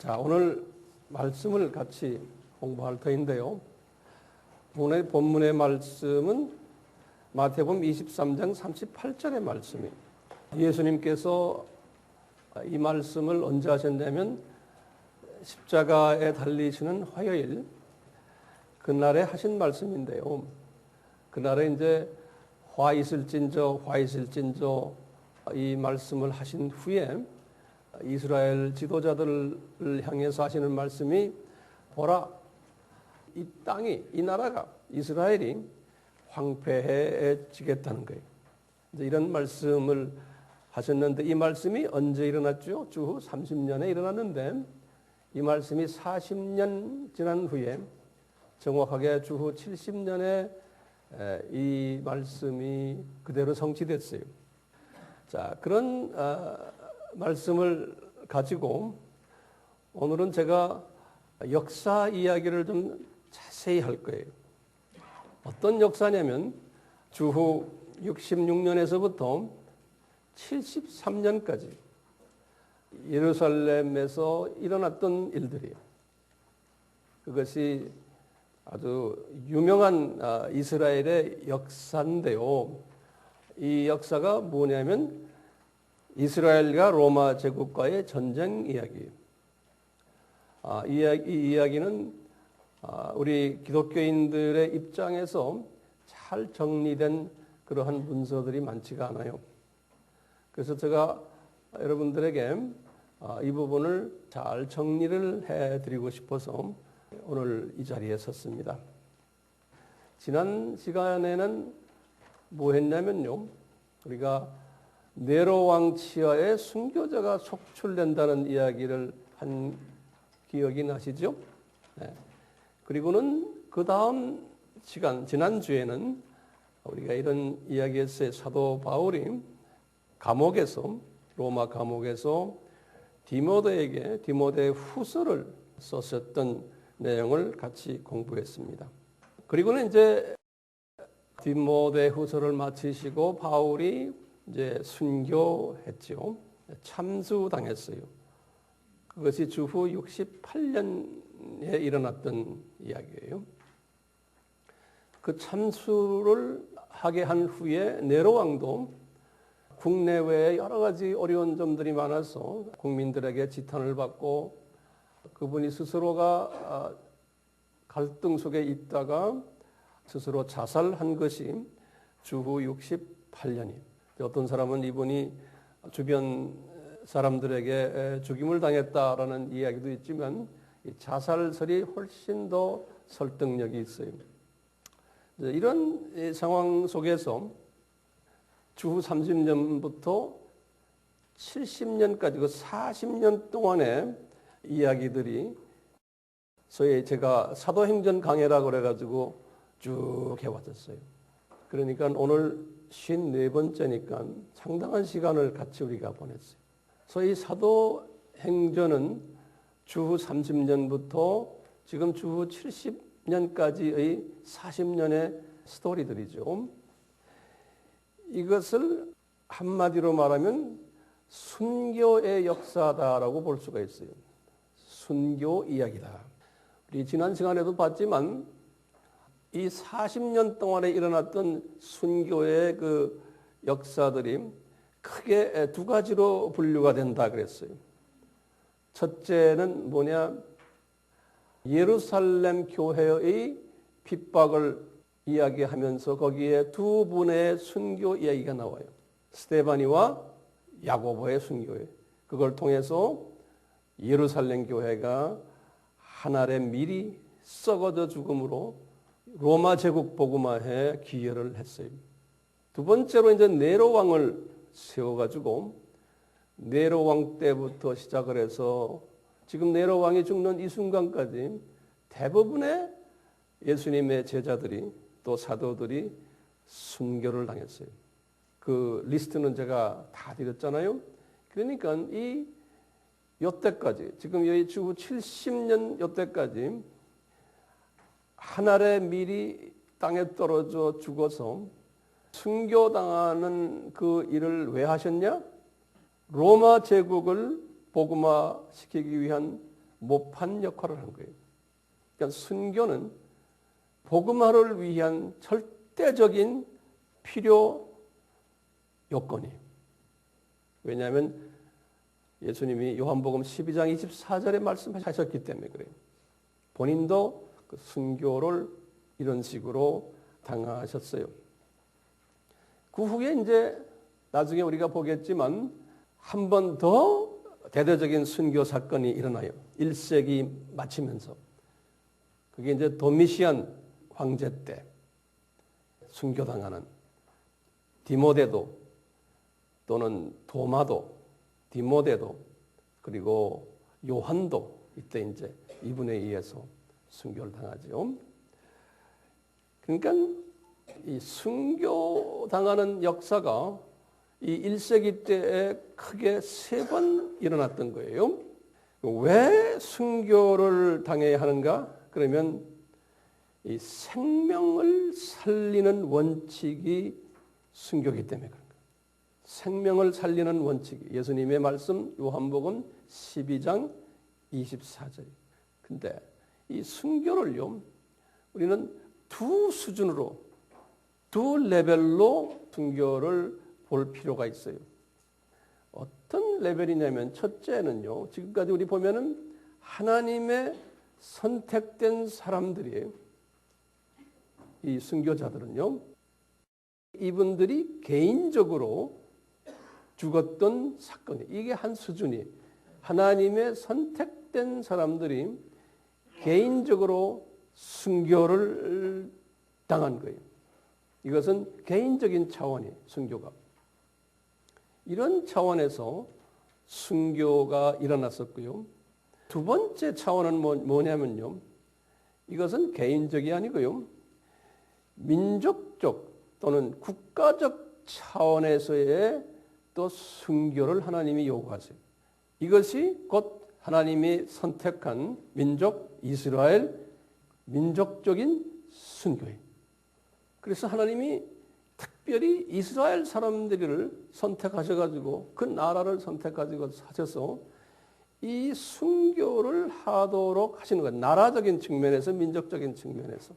자, 오늘 말씀을 같이 공부할 터인데요. 오늘 본문의 말씀은 마태복음 23장 38절의 말씀이에요. 예수님께서 이 말씀을 언제 하셨냐면 십자가에 달리시는 화요일 그날에 하신 말씀인데요. 그날에 이제 화 있을진저 이 말씀을 하신 후에 이스라엘 지도자들을 향해서 하시는 말씀이 보라, 이 땅이, 이 나라가, 이스라엘이 황폐해지겠다는 거예요. 이제 이런 말씀을 하셨는데 이 말씀이 언제 일어났죠? 주후 30년에 일어났는데 이 말씀이 40년 지난 후에 정확하게 주후 70년에 이 말씀이 그대로 성취됐어요. 자, 그런 말씀을 가지고 오늘은 제가 역사 이야기를 좀 자세히 할 거예요. 어떤 역사냐면 주후 66년에서부터 73년까지 예루살렘에서 일어났던 일들이에요. 그것이 아주 유명한 이스라엘의 역사인데요. 이 역사가 뭐냐면 이스라엘과 로마 제국과의 전쟁 이야기예요. 이 이야기는 우리 기독교인들의 입장에서 잘 정리된 그러한 문서들이 많지가 않아요. 그래서 제가 여러분들에게 이 부분을 잘 정리를 해드리고 싶어서 오늘 이 자리에 섰습니다. 지난 시간에는 뭐 했냐면요. 우리가 네로 왕 치하에 순교자가 속출된다는 이야기를 한 기억이 나시죠? 네. 그리고는 그 다음 시간, 지난주에는 우리가 이런 이야기했어요. 사도 바울이 로마 감옥에서 디모데 후서를 썼었던 내용을 같이 공부했습니다. 그리고는 이제 디모데 후서를 마치시고 바울이 이제 순교했죠. 참수당했어요. 그것이 주후 68년에 일어났던 이야기예요. 그 참수를 하게 한 후에 네로 왕도 국내외에 여러 가지 어려운 점들이 많아서 국민들에게 지탄을 받고 그분이 스스로가 갈등 속에 있다가 스스로 자살한 것이 주후 68년이에요. 어떤 사람은 이분이 주변 사람들에게 죽임을 당했다라는 이야기도 있지만 자살설이 훨씬 더 설득력이 있어요. 이런 상황 속에서 주후 30년부터 70년까지 그 40년 동안의 이야기들이 소위 제가 사도행전 강해라고 그래가지고 쭉 해왔었어요. 그러니까 오늘 54번째니까 상당한 시간을 같이 우리가 보냈어요. 소위 사도행전은 주후 30년부터 지금 주후 70년까지의 40년의 스토리들이죠. 이것을 한마디로 말하면 순교의 역사다라고 볼 수가 있어요. 순교 이야기다. 우리 지난 시간에도 봤지만 이 40년 동안에 일어났던 순교의 그 역사들이 크게 두 가지로 분류가 된다 그랬어요. 첫째는 뭐냐? 예루살렘 교회의 핍박을 이야기하면서 거기에 두 분의 순교 이야기가 나와요. 스데바니와 야고보의 순교예요. 그걸 통해서 예루살렘 교회가 하늘의 밀이 썩어져 죽음으로 로마 제국 복음화에 기여를 했어요. 두 번째로 이제 네로 왕을 세워가지고 네로 왕 때부터 시작을 해서 지금 네로 왕이 죽는 이 순간까지 대부분의 예수님의 제자들이 또 사도들이 순교를 당했어요. 그 리스트는 제가 다 드렸잖아요. 그러니까 요때까지 지금 여기 주후 70년 요때까지 하늘의 밀이 땅에 떨어져 죽어서 순교당하는 그 일을 왜 하셨냐? 로마 제국을 복음화시키기 위한 모판 역할을 한 거예요. 그러니까 순교는 복음화를 위한 절대적인 필요 요건이에요. 왜냐하면 예수님이 요한복음 12장 24절에 말씀하셨기 때문에 그래요. 본인도 그 순교를 이런 식으로 당하셨어요. 그 후에 이제 나중에 우리가 보겠지만 한 번 더 대대적인 순교 사건이 일어나요. 1세기 마치면서. 그게 이제 도미시안 황제 때 순교당하는 디모데도 또는 도마도, 디모데도 그리고 요한도 이때 이제 이분에 의해서 순교를 당하죠. 그러니까 이 순교 당하는 역사가 이 1세기 때에 크게 3번 일어났던 거예요. 왜 순교를 당해야 하는가? 그러면 이 생명을 살리는 원칙이 순교이기 때문에 그런 거예요. 생명을 살리는 원칙. 예수님의 말씀 요한복음 12장 24절. 근데 이 순교를요, 우리는 두 수준으로, 두 레벨로 순교를 볼 필요가 있어요. 어떤 레벨이냐면 첫째는요, 지금까지 우리 보면은 하나님의 선택된 사람들이에요. 이 순교자들은요, 이분들이 개인적으로 죽었던 사건이 이게 한 수준이 하나님의 선택된 사람들이 개인적으로 순교를 당한 거예요. 이것은 개인적인 차원이에요. 순교가. 이런 차원에서 순교가 일어났었고요. 두 번째 차원은 뭐냐면요. 이것은 개인적이 아니고요. 민족적 또는 국가적 차원에서의 또 순교를 하나님이 요구하세요. 이것이 곧 하나님이 선택한 민족 이스라엘 민족적인 순교예요. 그래서 하나님이 특별히 이스라엘 사람들을 선택하셔가지고 그 나라를 선택가지고 하셔서 이 순교를 하도록 하시는 거예요. 나라적인 측면에서 민족적인 측면에서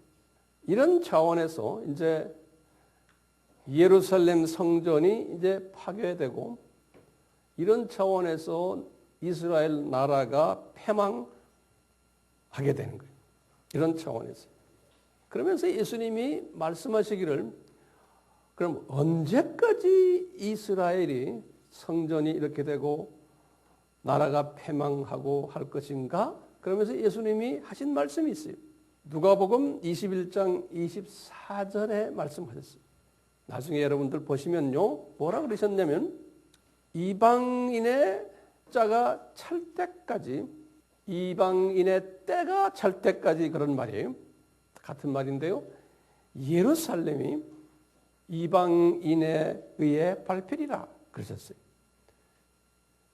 이런 차원에서 이제 예루살렘 성전이 이제 파괴되고 이런 차원에서 이스라엘 나라가 패망하게 되는 거예요. 이런 차원에서. 그러면서 예수님이 말씀하시기를 그럼 언제까지 이스라엘이 성전이 이렇게 되고 나라가 패망하고 할 것인가? 그러면서 예수님이 하신 말씀이 있어요. 누가복음 21장 24절에 말씀하셨어요. 나중에 여러분들 보시면요. 뭐라 그러셨냐면 이방인의 자가 찰 때까지 이방인의 때가 찰 때까지 그런 말이에요. 같은 말인데요. 예루살렘이 이방인에 의해 밟히리라 그러셨어요.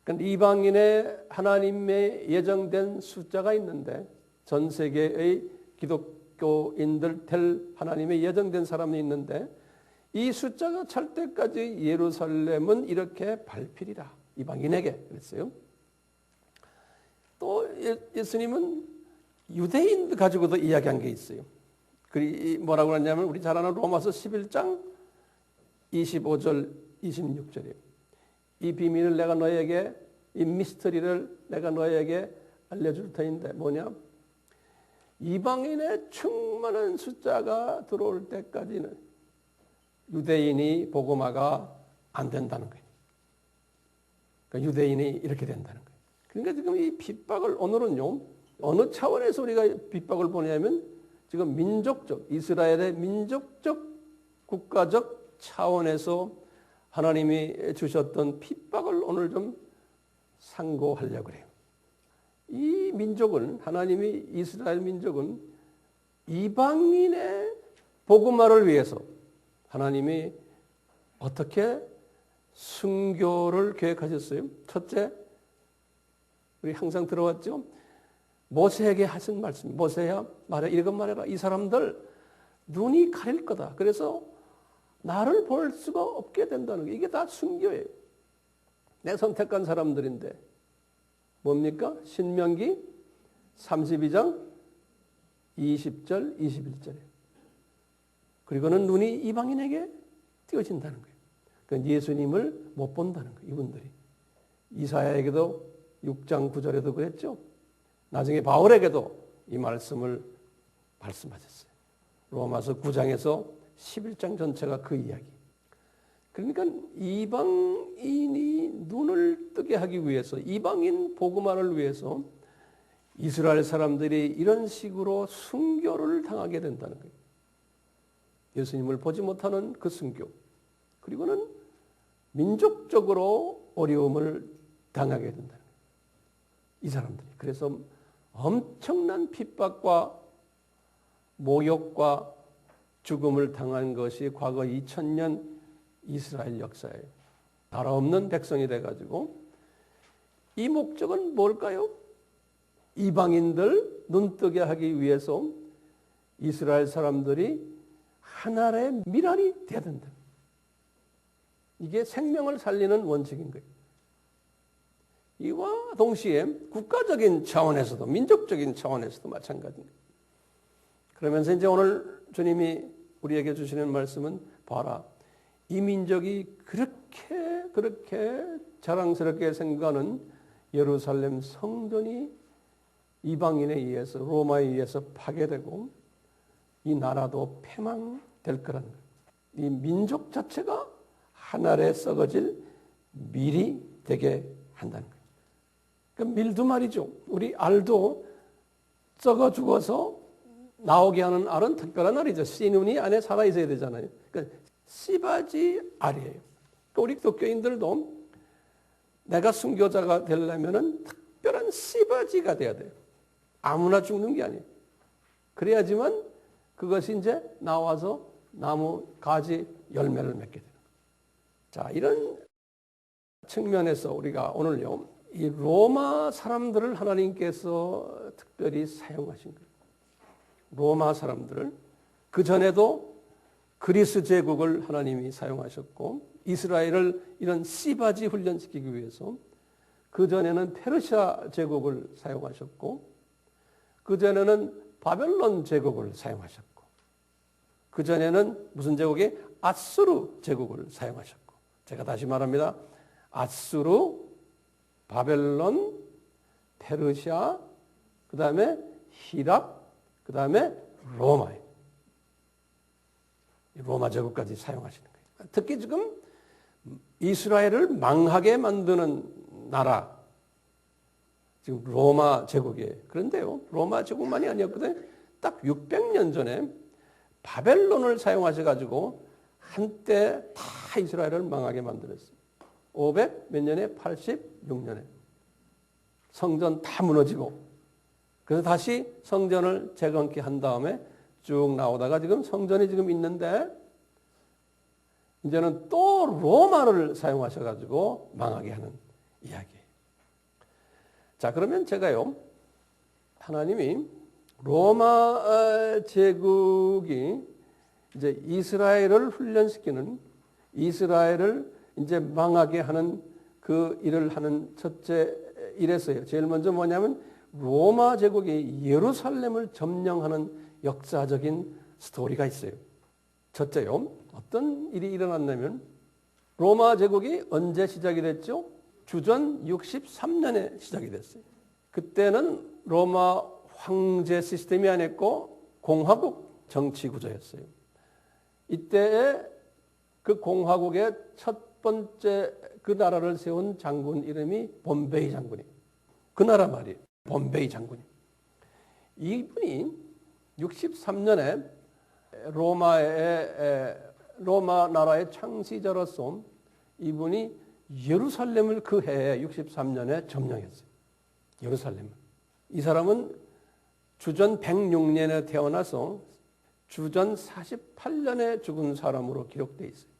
그러니까 이방인의 하나님의 예정된 숫자가 있는데 전 세계의 기독교인들 될 하나님의 예정된 사람이 있는데 이 숫자가 찰 때까지 예루살렘은 이렇게 밟히리라. 이방인에게 그랬어요. 또 예수님은 유대인 가지고도 이야기한 게 있어요. 뭐라고 하냐면 우리 잘 아는 로마서 11장 25절 26절이에요. 이 비밀을 내가 너에게 이 미스터리를 내가 너에게 알려줄 터인데 뭐냐? 이방인의 충만한 숫자가 들어올 때까지는 유대인이 복음화가 안 된다는 거예요. 그러니까 유대인이 이렇게 된다는 거예요. 그러니까 지금 이 핍박을 오늘은요. 어느 차원에서 우리가 핍박을 보냐면 지금 민족적 이스라엘의 민족적 국가적 차원에서 하나님이 주셨던 핍박을 오늘 좀 상고하려고 해요. 이 민족은 하나님이 이스라엘 민족은 이방인의 복음화를 위해서 하나님이 어떻게 순교를 계획하셨어요? 첫째, 우리 항상 들어왔죠? 모세에게 하신 말씀. 모세야 말해 이것 말해라. 이 사람들 눈이 가릴 거다. 그래서 나를 볼 수가 없게 된다는 게 이게 다 순교예요. 내 선택한 사람들인데 뭡니까? 신명기 32장 20절, 21절에. 그리고는 눈이 이방인에게 띄어진다는 거예요. 그러니까 예수님을 못 본다는 거예요. 이분들이. 이사야에게도 6장 9절에도 그랬죠. 나중에 바울에게도 이 말씀을 말씀하셨어요. 로마서 9장에서 11장 전체가 그 이야기. 그러니까 이방인이 눈을 뜨게 하기 위해서, 이방인 복음화를 위해서 이스라엘 사람들이 이런 식으로 순교를 당하게 된다는 거예요. 예수님을 보지 못하는 그 순교. 그리고는 민족적으로 어려움을 당하게 된다는 거예요. 이 사람들이. 그래서 엄청난 핍박과 모욕과 죽음을 당한 것이 과거 2000년 이스라엘 역사예요. 나라 없는 백성이 돼가지고 이 목적은 뭘까요? 이방인들 눈뜨게 하기 위해서 이스라엘 사람들이 하나의 미랄이 돼야 된다. 이게 생명을 살리는 원칙인 거예요. 이와 동시에 국가적인 차원에서도 민족적인 차원에서도 마찬가지입니다. 그러면서 이제 오늘 주님이 우리에게 주시는 말씀은 봐라. 이 민족이 그렇게 자랑스럽게 생각하는 예루살렘 성전이 이방인에 의해서 로마에 의해서 파괴되고 이 나라도 패망될 거라는 거예요. 이 민족 자체가 하늘에 썩어질 밀이 되게 한다는 거예요. 그 밀도 말이죠. 우리 알도 썩어 죽어서 나오게 하는 알은 특별한 알이죠. 씨눈이 안에 살아 있어야 되잖아요. 그러니까 씨바지 알이에요. 그러니까 우리 기독교인들도 내가 순교자가 되려면은 특별한 씨바지가 돼야 돼요. 아무나 죽는 게 아니에요. 그래야지만 그것이 이제 나와서 나무 가지 열매를 맺게 돼요. 자, 이런 측면에서 우리가 오늘요, 이 로마 사람들을 하나님께서 특별히 사용하신 거예요. 로마 사람들을. 그 전에도 그리스 제국을 하나님이 사용하셨고 이스라엘을 이런 씨바지 훈련시키기 위해서 그 전에는 페르시아 제국을 사용하셨고 그 전에는 바벨론 제국을 사용하셨고 그 전에는 무슨 제국이? 아수르 제국을 사용하셨고 제가 다시 말합니다. 아수르, 바벨론, 페르시아, 그 다음에 히랍, 그 다음에 로마예요. 로마 제국까지 사용하시는 거예요. 특히 지금 이스라엘을 망하게 만드는 나라, 지금 로마 제국이에요. 그런데요, 로마 제국만이 아니었거든요. 딱 600년 전에 바벨론을 사용하셔가지고 한때 다 이스라엘을 망하게 만들었어요. 500 몇 년에 86년에 성전 다 무너지고 그래서 다시 성전을 재건케 한 다음에 쭉 나오다가 지금 성전이 지금 있는데 이제는 또 로마를 사용하셔가지고 망하게 하는 이야기예요. 자, 그러면 제가요, 하나님이 로마 제국이 이제 이스라엘을 훈련시키는 이스라엘을 이제 망하게 하는 그 일을 하는 첫째 일에서요. 제일 먼저 뭐냐면 로마 제국이 예루살렘을 점령하는 역사적인 스토리가 있어요. 첫째요. 어떤 일이 일어났냐면 로마 제국이 언제 시작이 됐죠? 주전 63년에 시작이 됐어요. 그때는 로마 황제 시스템이 아니었고 공화국 정치 구조였어요. 이때에 그 공화국의 첫 번째 그 나라를 세운 장군 이름이 봄베이 장군이에요. 그 나라 말이에요. 봄베이 장군이. 이분이 63년에 로마 나라의 창시자로서 이분이 예루살렘을 그 해에 63년에 점령했어요. 예루살렘을. 이 사람은 주전 106년에 태어나서 주전 48년에 죽은 사람으로 기록되어 있어요.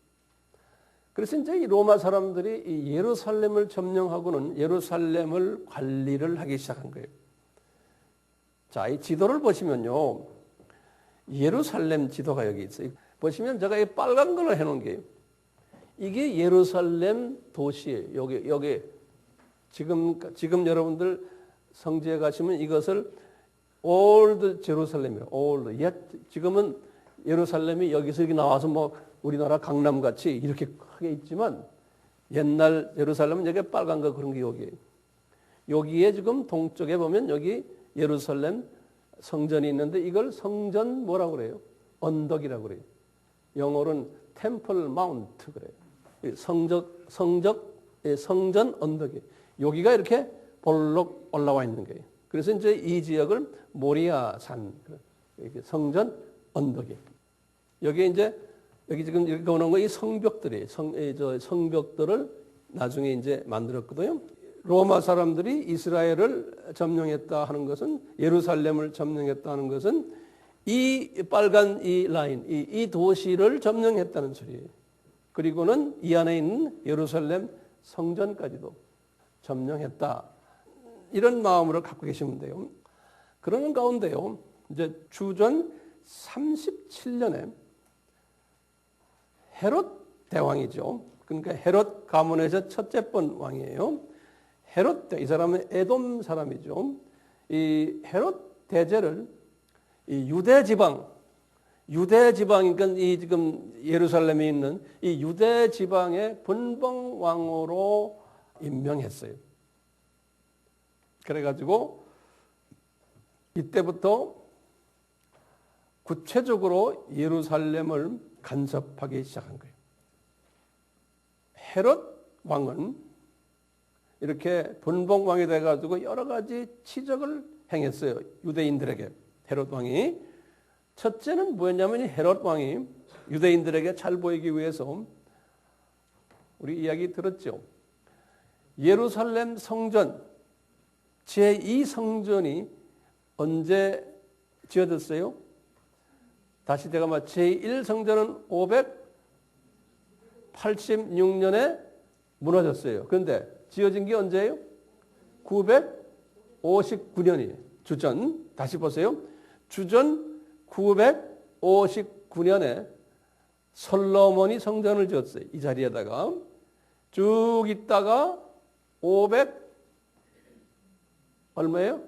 그래서 이제 이 로마 사람들이 이 예루살렘을 점령하고는 예루살렘을 관리를 하기 시작한 거예요. 자, 이 지도를 보시면요. 예루살렘 지도가 여기 있어요. 보시면 제가 이 빨간 걸로 해놓은 게요. 이게 예루살렘 도시예요. 여기 지금 여러분들 성지에 가시면 이것을 old 제루살렘이에요. old. 옛 지금은 예루살렘이 여기서 여기 나와서 뭐 우리나라 강남 같이 이렇게 크게 있지만 옛날 예루살렘은 여기 빨간 거 그런 게 여기에요. 여기에 지금 동쪽에 보면 여기 예루살렘 성전이 있는데 이걸 성전 뭐라고 그래요? 언덕이라고 그래요. 영어로는 템플 마운트 그래요. 성전 언덕이 여기가 이렇게 볼록 올라와 있는 거예요. 그래서 이제 이 지역을 모리아산 성전 언덕이 여기 이제 여기 지금 이렇게 오는 거 이 성벽들이 성벽들을 나중에 이제 만들었거든요. 로마 사람들이 이스라엘을 점령했다 하는 것은 예루살렘을 점령했다 하는 것은 이 빨간 이 라인 이 도시를 점령했다는 소리예요. 그리고는 이 안에 있는 예루살렘 성전까지도 점령했다. 이런 마음으로 갖고 계시면 돼요. 그러는 가운데요. 이제 주전 37년에 헤롯 대왕이죠. 그러니까 헤롯 가문에서 첫째 번 왕이에요. 헤롯 이 사람은 에돔 사람이죠. 이 헤롯 대제를 이 유대 지방이니까 이 지금 예루살렘에 있는 이 유대 지방의 분봉 왕으로 임명했어요. 그래가지고 이때부터 구체적으로 예루살렘을 간섭하기 시작한 거예요. 헤롯 왕은 이렇게 분봉 왕이 돼가지고 여러 가지 치적을 행했어요. 유대인들에게 헤롯 왕이. 첫째는 뭐였냐면 헤롯 왕이 유대인들에게 잘 보이기 위해서 우리 이야기 들었죠. 예루살렘 성전 제2성전이 언제 지어졌어요? 다시 제가 제1성전은 586년에 무너졌어요. 그런데 지어진 게 언제예요? 959년이에요. 주전. 다시 보세요. 주전 959년에 솔로몬이 성전을 지었어요. 이 자리에다가 쭉 있다가 얼마예요?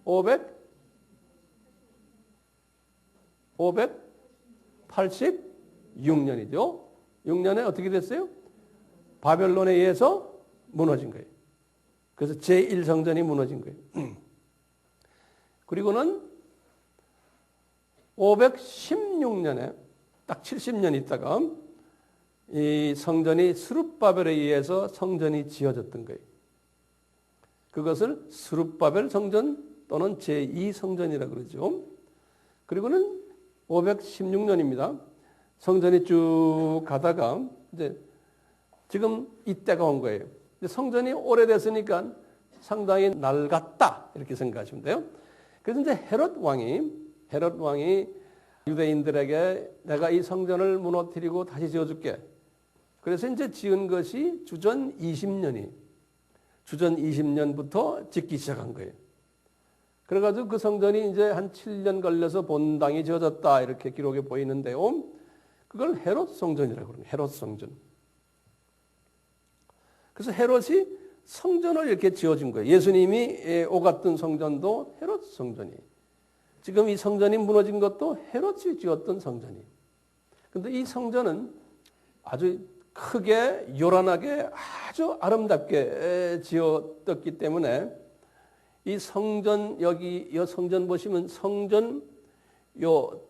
586년이죠. 6년에 어떻게 됐어요? 바벨론에 의해서 무너진 거예요. 그래서 제1성전이 무너진 거예요. 그리고는 516년에 딱 70년 있다가 이 성전이 스룹바벨에 의해서 성전이 지어졌던 거예요. 그것을 스룹바벨 성전 또는 제2성전이라고 그러죠. 그리고는 516년입니다. 성전이 쭉 가다가 이제 지금 이때가 온 거예요. 성전이 오래됐으니까 상당히 낡았다 이렇게 생각하시면 돼요. 그래서 이제 헤롯 왕이 유대인들에게 내가 이 성전을 무너뜨리고 다시 지어줄게. 그래서 이제 지은 것이 주전 20년부터 짓기 시작한 거예요. 그래가지고 그 성전이 이제 한 7년 걸려서 본당이 지어졌다 이렇게 기록에 보이는데요. 그걸 헤롯 성전이라고 그러는 헤롯 성전. 그래서 헤롯이 성전을 이렇게 지어준 거예요. 예수님이 오갔던 성전도 헤롯 성전이에요. 지금 이 성전이 무너진 것도 헤롯이 지었던 성전이에요. 그런데 이 성전은 아주 크게 요란하게 아주 아름답게 지었기 때문에 이 성전 여기 이 성전 보시면 성전 요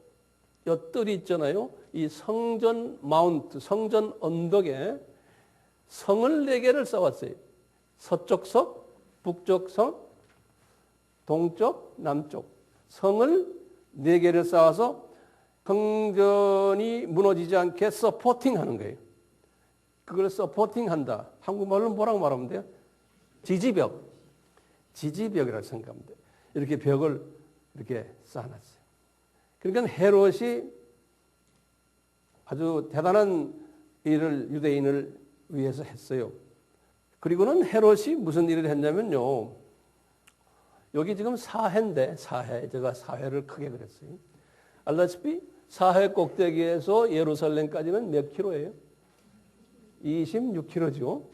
뜰이 있잖아요. 이 성전 마운트 성전 언덕에 성을 4개를 쌓았어요. 서쪽 성, 북쪽 성, 동쪽, 남쪽 성을 4개를 쌓아서 성전이 무너지지 않게 서포팅하는 거예요. 그걸 서포팅한다. 한국말로 뭐라고 말하면 돼요? 지지벽이라고 생각하면 돼요. 이렇게 벽을 이렇게 쌓아놨어요. 그러니까 헤롯이 아주 대단한 일을 유대인을 위해서 했어요. 그리고는 헤롯이 무슨 일을 했냐면요. 여기 지금 사해인데 사해. 제가 사해를 크게 그렸어요. 알다시피 사해 꼭대기에서 예루살렘까지는 몇 킬로예요? 26킬로죠.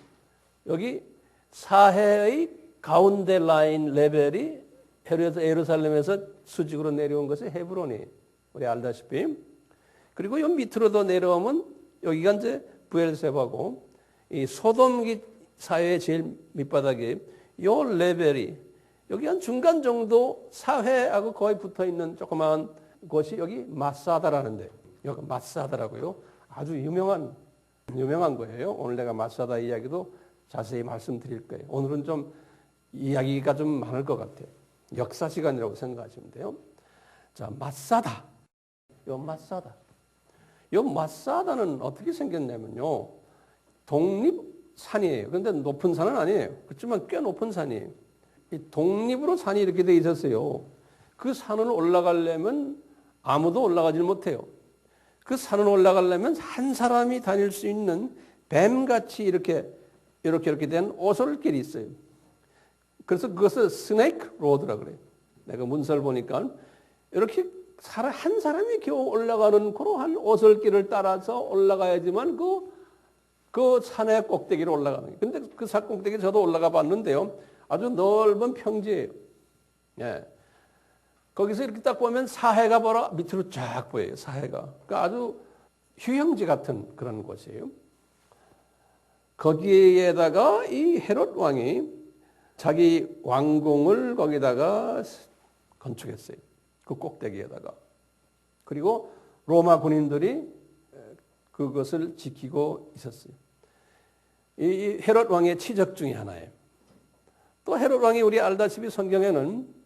여기 사해의 가운데 라인 레벨이 예루살렘에서 수직으로 내려온 것이 헤브론이 우리 알다시피. 그리고 요 밑으로도 내려오면 여기가 이제 브엘세바고 이 소돔 사회의 제일 밑바닥에 요 레벨이 여기 한 중간 정도 사회하고 거의 붙어 있는 조그마한 곳이 여기 마사다라는데 여기 마사다라고요. 아주 유명한 거예요. 오늘 내가 마사다 이야기도 자세히 말씀드릴 거예요. 오늘은 좀 이야기가 좀 많을 것 같아요. 역사 시간이라고 생각하시면 돼요. 자, 마사다. 요 마사다는 어떻게 생겼냐면요. 독립산이에요. 그런데 높은 산은 아니에요. 그렇지만 꽤 높은 산이에요. 이 독립으로 산이 이렇게 돼 있었어요. 그 산을 올라가려면 아무도 올라가지 못해요. 그 산을 올라가려면 한 사람이 다닐 수 있는 뱀같이 이렇게 된 오솔길이 있어요. 그래서 그것을 스네이크 로드라 그래요. 내가 문서를 보니까 이렇게 한 사람이 겨우 올라가는 그러한 오솔길을 따라서 올라가야지만 그 산의 꼭대기로 올라가는 거예요. 근데 그 산 꼭대기 저도 올라가 봤는데요. 아주 넓은 평지예요. 예. 거기서 이렇게 딱 보면 사해가 밑으로 쫙 보여요. 사해가. 그러니까 아주 휴양지 같은 그런 곳이에요. 거기에다가 이 헤롯 왕이 자기 왕궁을 거기다가 건축했어요. 그 꼭대기에다가. 그리고 로마 군인들이 그것을 지키고 있었어요. 이 헤롯 왕의 치적 중에 하나예요. 또 헤롯 왕이 우리 알다시피 성경에는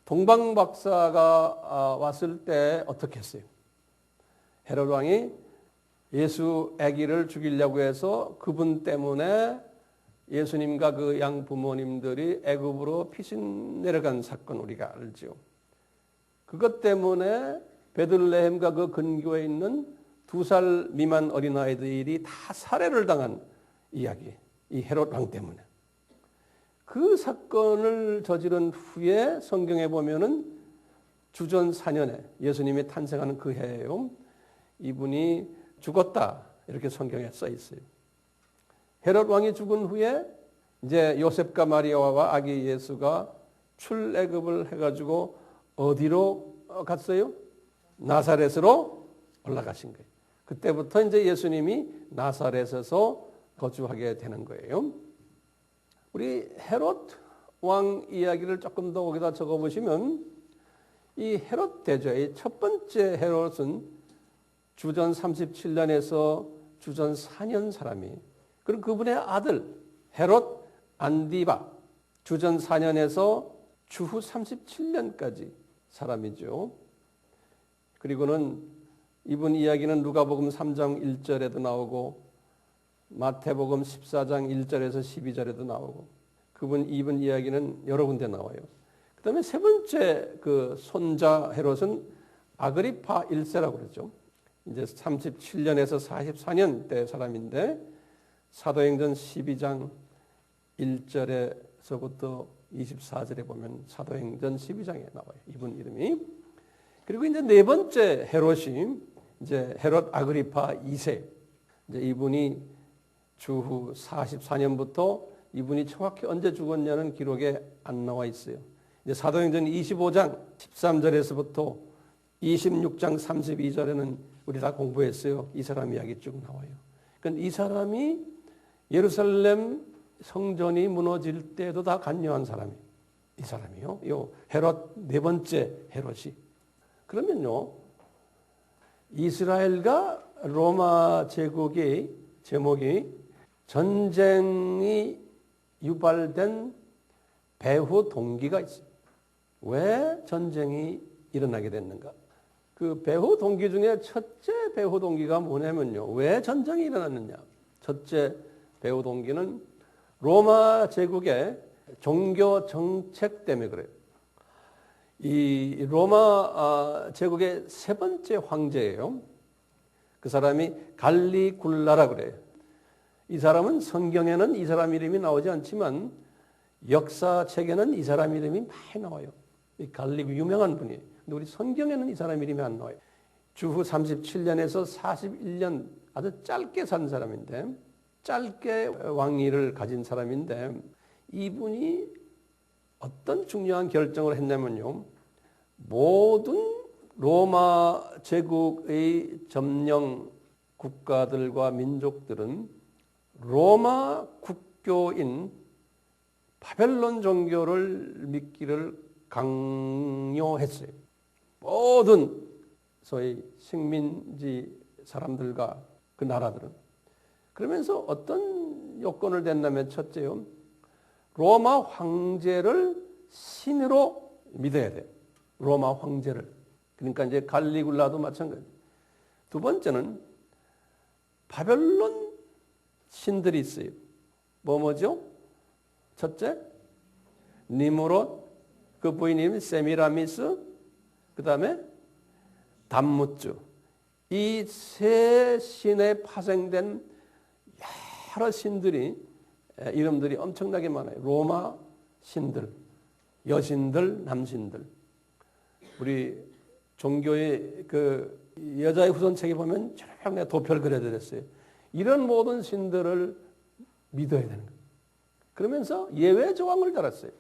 동방 박사가 왔을 때 어떻게 했어요? 헤롯 왕이 예수 아기를 죽이려고 해서 그분 때문에 예수님과 그 양 부모님들이 애굽으로 피신 내려간 사건 우리가 알죠. 그것 때문에 베들레헴과 그 근교에 있는 2살 미만 어린아이들이 다 살해를 당한 이야기. 이 헤롯 왕 때문에. 그 사건을 저지른 후에 성경에 보면은 주전 4년에 예수님이 탄생하는 그 해에요. 이분이 죽었다. 이렇게 성경에 써 있어요. 헤롯 왕이 죽은 후에 이제 요셉과 마리아와 아기 예수가 출애굽을 해가지고 어디로 갔어요? 나사렛으로 올라가신 거예요. 그때부터 이제 예수님이 나사렛에서 거주하게 되는 거예요. 우리 헤롯 왕 이야기를 조금 더 거기다 적어보시면 이 헤롯 대제의 첫 번째 헤롯은 주전 37년에서 주전 4년 사람이 그리고 그분의 아들 헤롯 안디바 주전 4년에서 주후 37년까지 사람이죠. 그리고는 이분 이야기는 누가복음 3장 1절에도 나오고 마태복음 14장 1절에서 12절에도 나오고 이분 이야기는 여러 군데 나와요. 그 다음에 세 번째 그 손자 헤롯은 아그리파 1세라고 그러죠. 이제 37년에서 44년 때 사람인데 사도행전 12장 1절에서부터 24절에 보면 사도행전 12장에 나와요. 이분 이름이. 그리고 이제 네 번째 헤롯이 이제 헤롯 아그리파 2세. 이제 이분이 주후 44년부터 이분이 정확히 언제 죽었냐는 기록에 안 나와 있어요. 이제 사도행전 25장 13절에서부터 26장 32절에는 우리 다 공부했어요. 이 사람 이야기 쭉 나와요. 그러니까 이 사람이 예루살렘 성전이 무너질 때도 다 관여한 사람이 이 사람이요. 요 헤롯 네 번째 헤롯이. 그러면요. 이스라엘과 로마 제국의 제목이 전쟁이 유발된 배후 동기가 있어요. 왜 전쟁이 일어나게 됐는가? 그 배후 동기 중에 첫째 배후 동기가 뭐냐면요. 왜 전쟁이 일어났느냐? 첫째 배후 동기는 로마 제국의 종교 정책 때문에 그래요. 이 로마 제국의 세 번째 황제예요. 그 사람이 갈리굴라라고 그래요. 이 사람은 성경에는 이 사람 이름이 나오지 않지만 역사책에는 이 사람 이름이 많이 나와요. 이 갈리굴 유명한 분이에요. 근데 우리 성경에는 이 사람 이름이 안 나와요. 주후 37년에서 41년 아주 짧게 산 사람인데 짧게 왕위를 가진 사람인데 이분이 어떤 중요한 결정을 했냐면요. 모든 로마 제국의 점령 국가들과 민족들은 로마 국교인 바벨론 종교를 믿기를 강요했어요. 모든 소위 식민지 사람들과 그 나라들은. 그러면서 어떤 요건을 냈냐면 첫째요. 로마 황제를 신으로 믿어야 돼요. 로마 황제를. 그러니까 이제 갈리굴라도 마찬가지. 두 번째는 바벨론 신들이 있어요. 뭐죠? 첫째, 니무롯, 그 부인이 세미라미스, 그 다음에 담무주. 이 세 신에 파생된 여러 신들이, 이름들이 엄청나게 많아요. 로마 신들, 여신들, 남신들. 우리 종교의 그 여자의 후손책에 보면 쭉 내가 도표를 그려드렸어요. 이런 모든 신들을 믿어야 되는 거예요. 그러면서 예외 조항을 달았어요.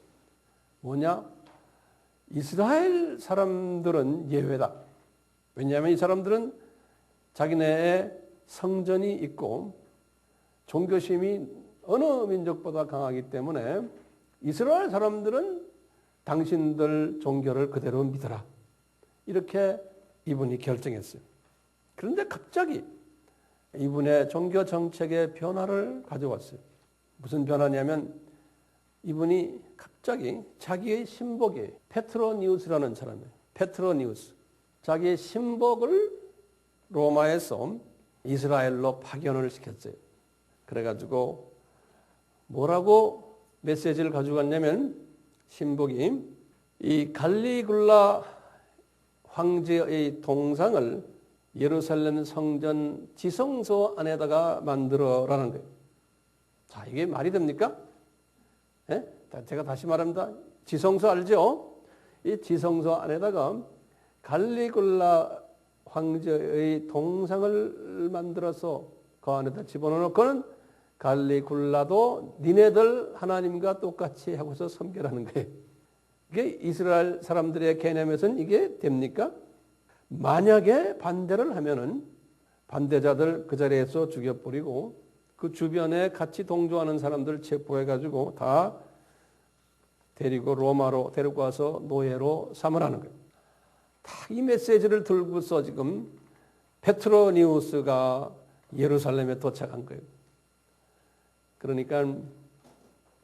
뭐냐? 이스라엘 사람들은 예외다. 왜냐하면 이 사람들은 자기네의 성전이 있고 종교심이 어느 민족보다 강하기 때문에 이스라엘 사람들은 당신들 종교를 그대로 믿어라. 이렇게 이분이 결정했어요. 그런데 갑자기 이분의 종교 정책의 변화를 가져왔어요. 무슨 변화냐면 이분이 갑자기 자기의 신복이 페트로니우스라는 사람이에요. 페트로니우스. 자기의 신복을 로마에서 이스라엘로 파견을 시켰어요. 그래가지고 뭐라고 메시지를 가져갔냐면 신복이 이 갈리굴라 황제의 동상을 예루살렘 성전 지성소 안에다가 만들어라는 거예요. 자, 이게 말이 됩니까? 예? 제가 다시 말합니다. 지성소 알죠? 이 지성소 안에다가 갈리굴라 황제의 동상을 만들어서 그 안에다 집어넣고는 갈리굴라도 니네들 하나님과 똑같이 하고서 섬겨라는 거예요. 이게 이스라엘 사람들의 개념에서는 이게 됩니까? 만약에 반대를 하면은 반대자들 그 자리에서 죽여버리고 그 주변에 같이 동조하는 사람들 체포해가지고 다 데리고 로마로 데리고 와서 노예로 삼으라는 거예요. 다 이 메시지를 들고서 지금 페트로니우스가 예루살렘에 도착한 거예요. 그러니까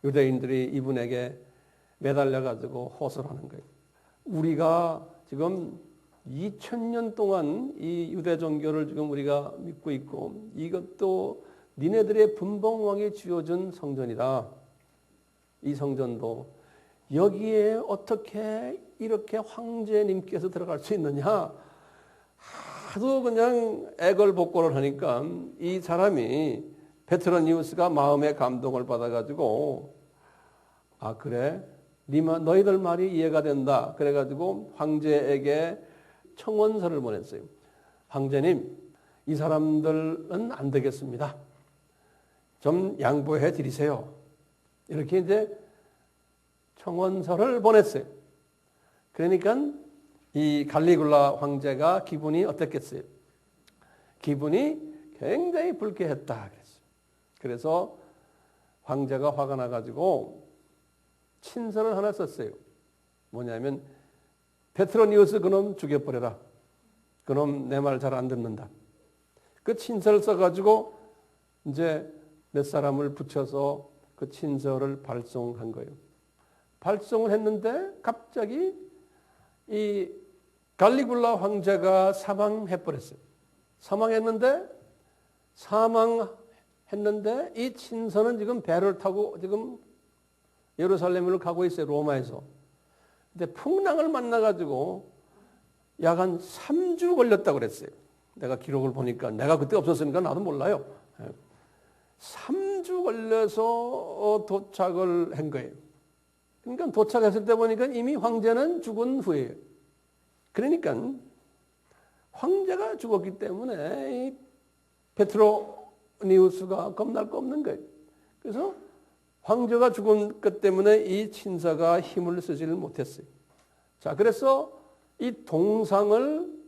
유대인들이 이분에게 매달려가지고 호소를 하는 거예요. 우리가 지금 2000년 동안 이 유대 종교를 지금 우리가 믿고 있고 이것도 니네들의 분봉왕이 쥐어준 성전이다. 이 성전도 여기에 어떻게 이렇게 황제님께서 들어갈 수 있느냐. 하도 그냥 애걸복걸을 하니까 이 사람이 페트로니우스가 마음의 감동을 받아가지고 아 그래? 너희들 말이 이해가 된다. 그래가지고 황제에게 청원서를 보냈어요. 황제님, 이 사람들은 안 되겠습니다. 좀 양보해 드리세요. 이렇게 이제 청원서를 보냈어요. 그러니까 이 갈리굴라 황제가 기분이 어땠겠어요? 기분이 굉장히 불쾌했다 그랬어요. 그래서 황제가 화가 나가지고 친서를 하나 썼어요. 뭐냐면 페트로니우스 그놈 죽여버려라. 그놈 내 말 잘 안 듣는다. 그 친서를 써가지고 이제 몇 사람을 붙여서 그 친서를 발송한 거예요. 발송을 했는데 갑자기 이 갈리굴라 황제가 사망해버렸어요. 사망했는데 이 친서는 지금 배를 타고 지금 예루살렘으로 가고 있어요. 로마에서. 근데 풍랑을 만나가지고 약 한 3주 걸렸다고 그랬어요. 내가 기록을 보니까 내가 그때 없었으니까 나도 몰라요. 3주 걸려서 도착을 한 거예요. 그러니까 도착했을 때 보니까 이미 황제는 죽은 후예요. 그러니까 황제가 죽었기 때문에 이 페트로니우스가 겁날 거 없는 거예요. 그래서 황제가 죽은 것 때문에 이 친사가 힘을 쓰지를 못했어요. 자, 그래서 이 동상을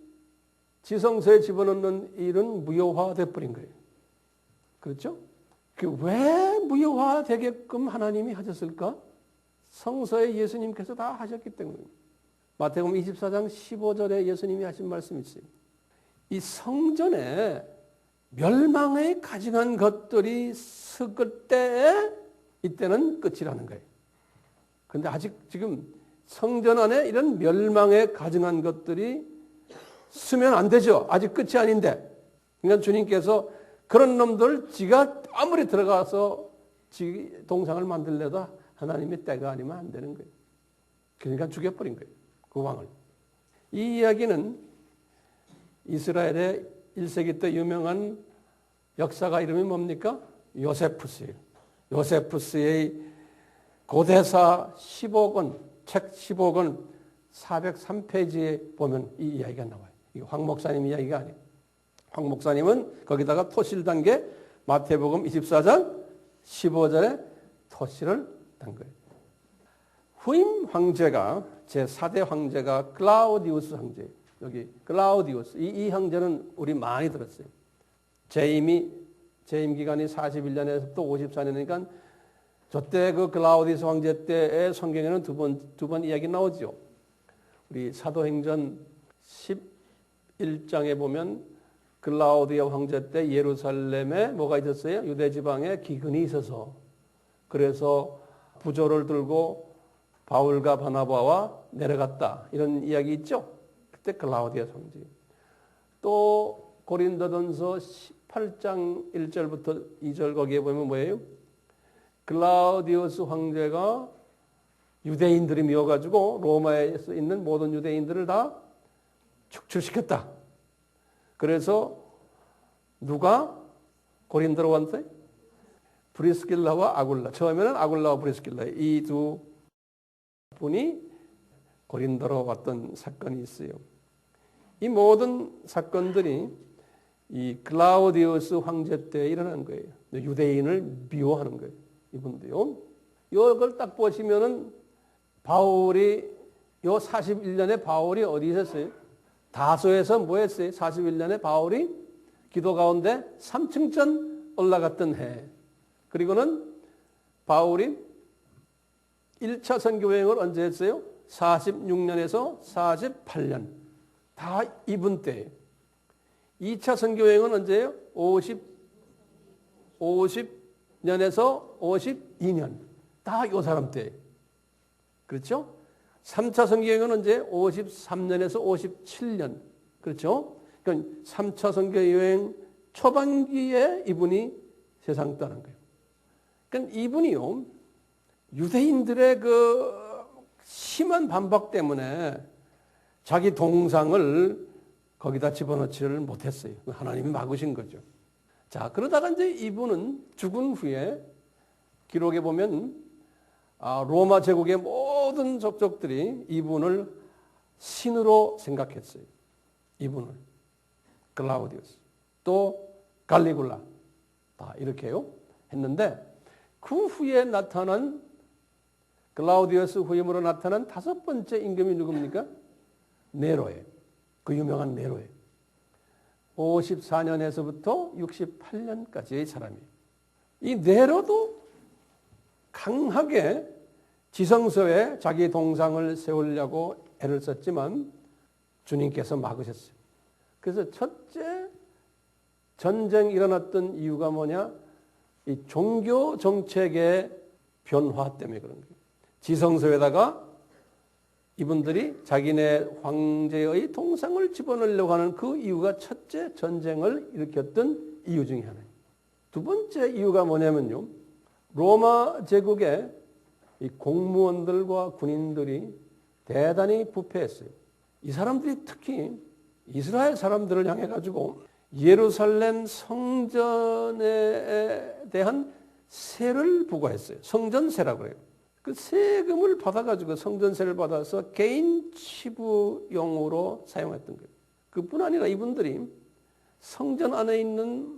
지성소에 집어넣는 일은 무효화돼 버린 거예요. 그렇죠? 왜 무효화되게끔 하나님이 하셨을까? 성서에 예수님께서 다 하셨기 때문입니다. 마태복음 24장 15절에 예수님이 하신 말씀이 있어요. 이 성전에 멸망에 가증한 것들이 섞을 때에 이때는 끝이라는 거예요. 그런데 아직 지금 성전 안에 이런 멸망에 가증한 것들이 쓰면 안 되죠. 아직 끝이 아닌데. 그러니까 주님께서 그런 놈들 지가 아무리 들어가서 동상을 만들려도 하나님의 때가 아니면 안 되는 거예요. 그러니까 죽여버린 거예요. 그 왕을. 이 이야기는 이스라엘의 1세기 때 유명한 역사가 이름이 뭡니까? 요세푸스예요. 요세푸스의 고대사 15권, 책 15권 403페이지에 보면 이 이야기가 나와요. 이게 황 목사님 이야기가 아니에요. 황 목사님은 거기다가 토시를 단 게 마태복음 24장 15절에 토시를 단 거예요. 후임 황제가 제4대 황제가 클라우디우스 황제예요. 여기 클라우디우스 이 황제는 우리 많이 들었어요. 재임 기간이 41년에서부터 54년이니까 저때 그 클라우디우스 황제 때의 성경에는 두 번 이야기 나오죠. 우리 사도행전 11장에 보면 클라우디아 황제 때 예루살렘에 뭐가 있었어요? 유대 지방에 기근이 있어서 그래서 부조를 들고 바울과 바나바와 내려갔다. 이런 이야기 있죠? 그때 클라우디아 황제. 또 고린도전서 18장 1절부터 2절 거기에 보면 뭐예요? 클라우디우스 황제가 유대인들이 미워가지고 로마에 있는 모든 유대인들을 다 축출시켰다. 그래서 누가 고린도로 왔어요? 브리스길라와 아굴라. 처음에는 아굴라와 브리스길라 이 두 분이 고린도로 왔던 사건이 있어요. 이 모든 사건들이 이 클라우디우스 황제 때 일어난 거예요. 유대인을 미워하는 거예요. 이분도요. 이걸 딱 보시면은 바울이 요 41년에 바울이 어디 있었어요? 다소에서 뭐 했어요? 41년에 바울이 기도 가운데 3층전 올라갔던 해. 그리고는 바울이 1차 선교여행을 언제 했어요? 46년에서 48년. 다 이분 때예요. 2차 선교여행은 언제예요? 50년에서 52년. 다 요 사람 때예요. 그렇죠? 3차 선교여행은 언제? 53년에서 57년. 그렇죠? 그러니까 3차 선교여행 초반기에 이분이 세상 떠난 거예요. 그러니까 이분이요. 유대인들의 그 심한 반박 때문에 자기 동상을 거기다 집어넣지를 못했어요. 하나님이 막으신 거죠. 자, 그러다가 이제 이분은 죽은 후에 기록에 보면 로마 제국의 모든 족속들이 이분을 신으로 생각했어요. 이분을. 클라우디우스. 또 갈리굴라. 다 이렇게요. 했는데 그 후에 나타난 클라우디우스 후임으로 나타난 다섯 번째 임금이 누굽니까? 네로예요. 그 유명한 네로예요. 54년에서부터 68년까지의 사람이에요. 이 네로도 강하게 지성소에 자기 동상을 세우려고 애를 썼지만 주님께서 막으셨어요. 그래서 첫째 전쟁이 일어났던 이유가 뭐냐? 이 종교 정책의 변화 때문에 그런 거예요. 지성소에다가 이분들이 자기네 황제의 동상을 집어넣으려고 하는 그 이유가 첫째 전쟁을 일으켰던 이유 중에 하나예요. 두 번째 이유가 뭐냐면요. 로마 제국의 이 공무원들과 군인들이 대단히 부패했어요. 이 사람들이 특히 이스라엘 사람들을 향해 가지고 예루살렘 성전에 대한 세를 부과했어요. 성전세라고 해요. 그 세금을 받아가지고 성전세를 받아서 개인 치부용으로 사용했던 거예요. 그뿐 아니라 이분들이 성전 안에 있는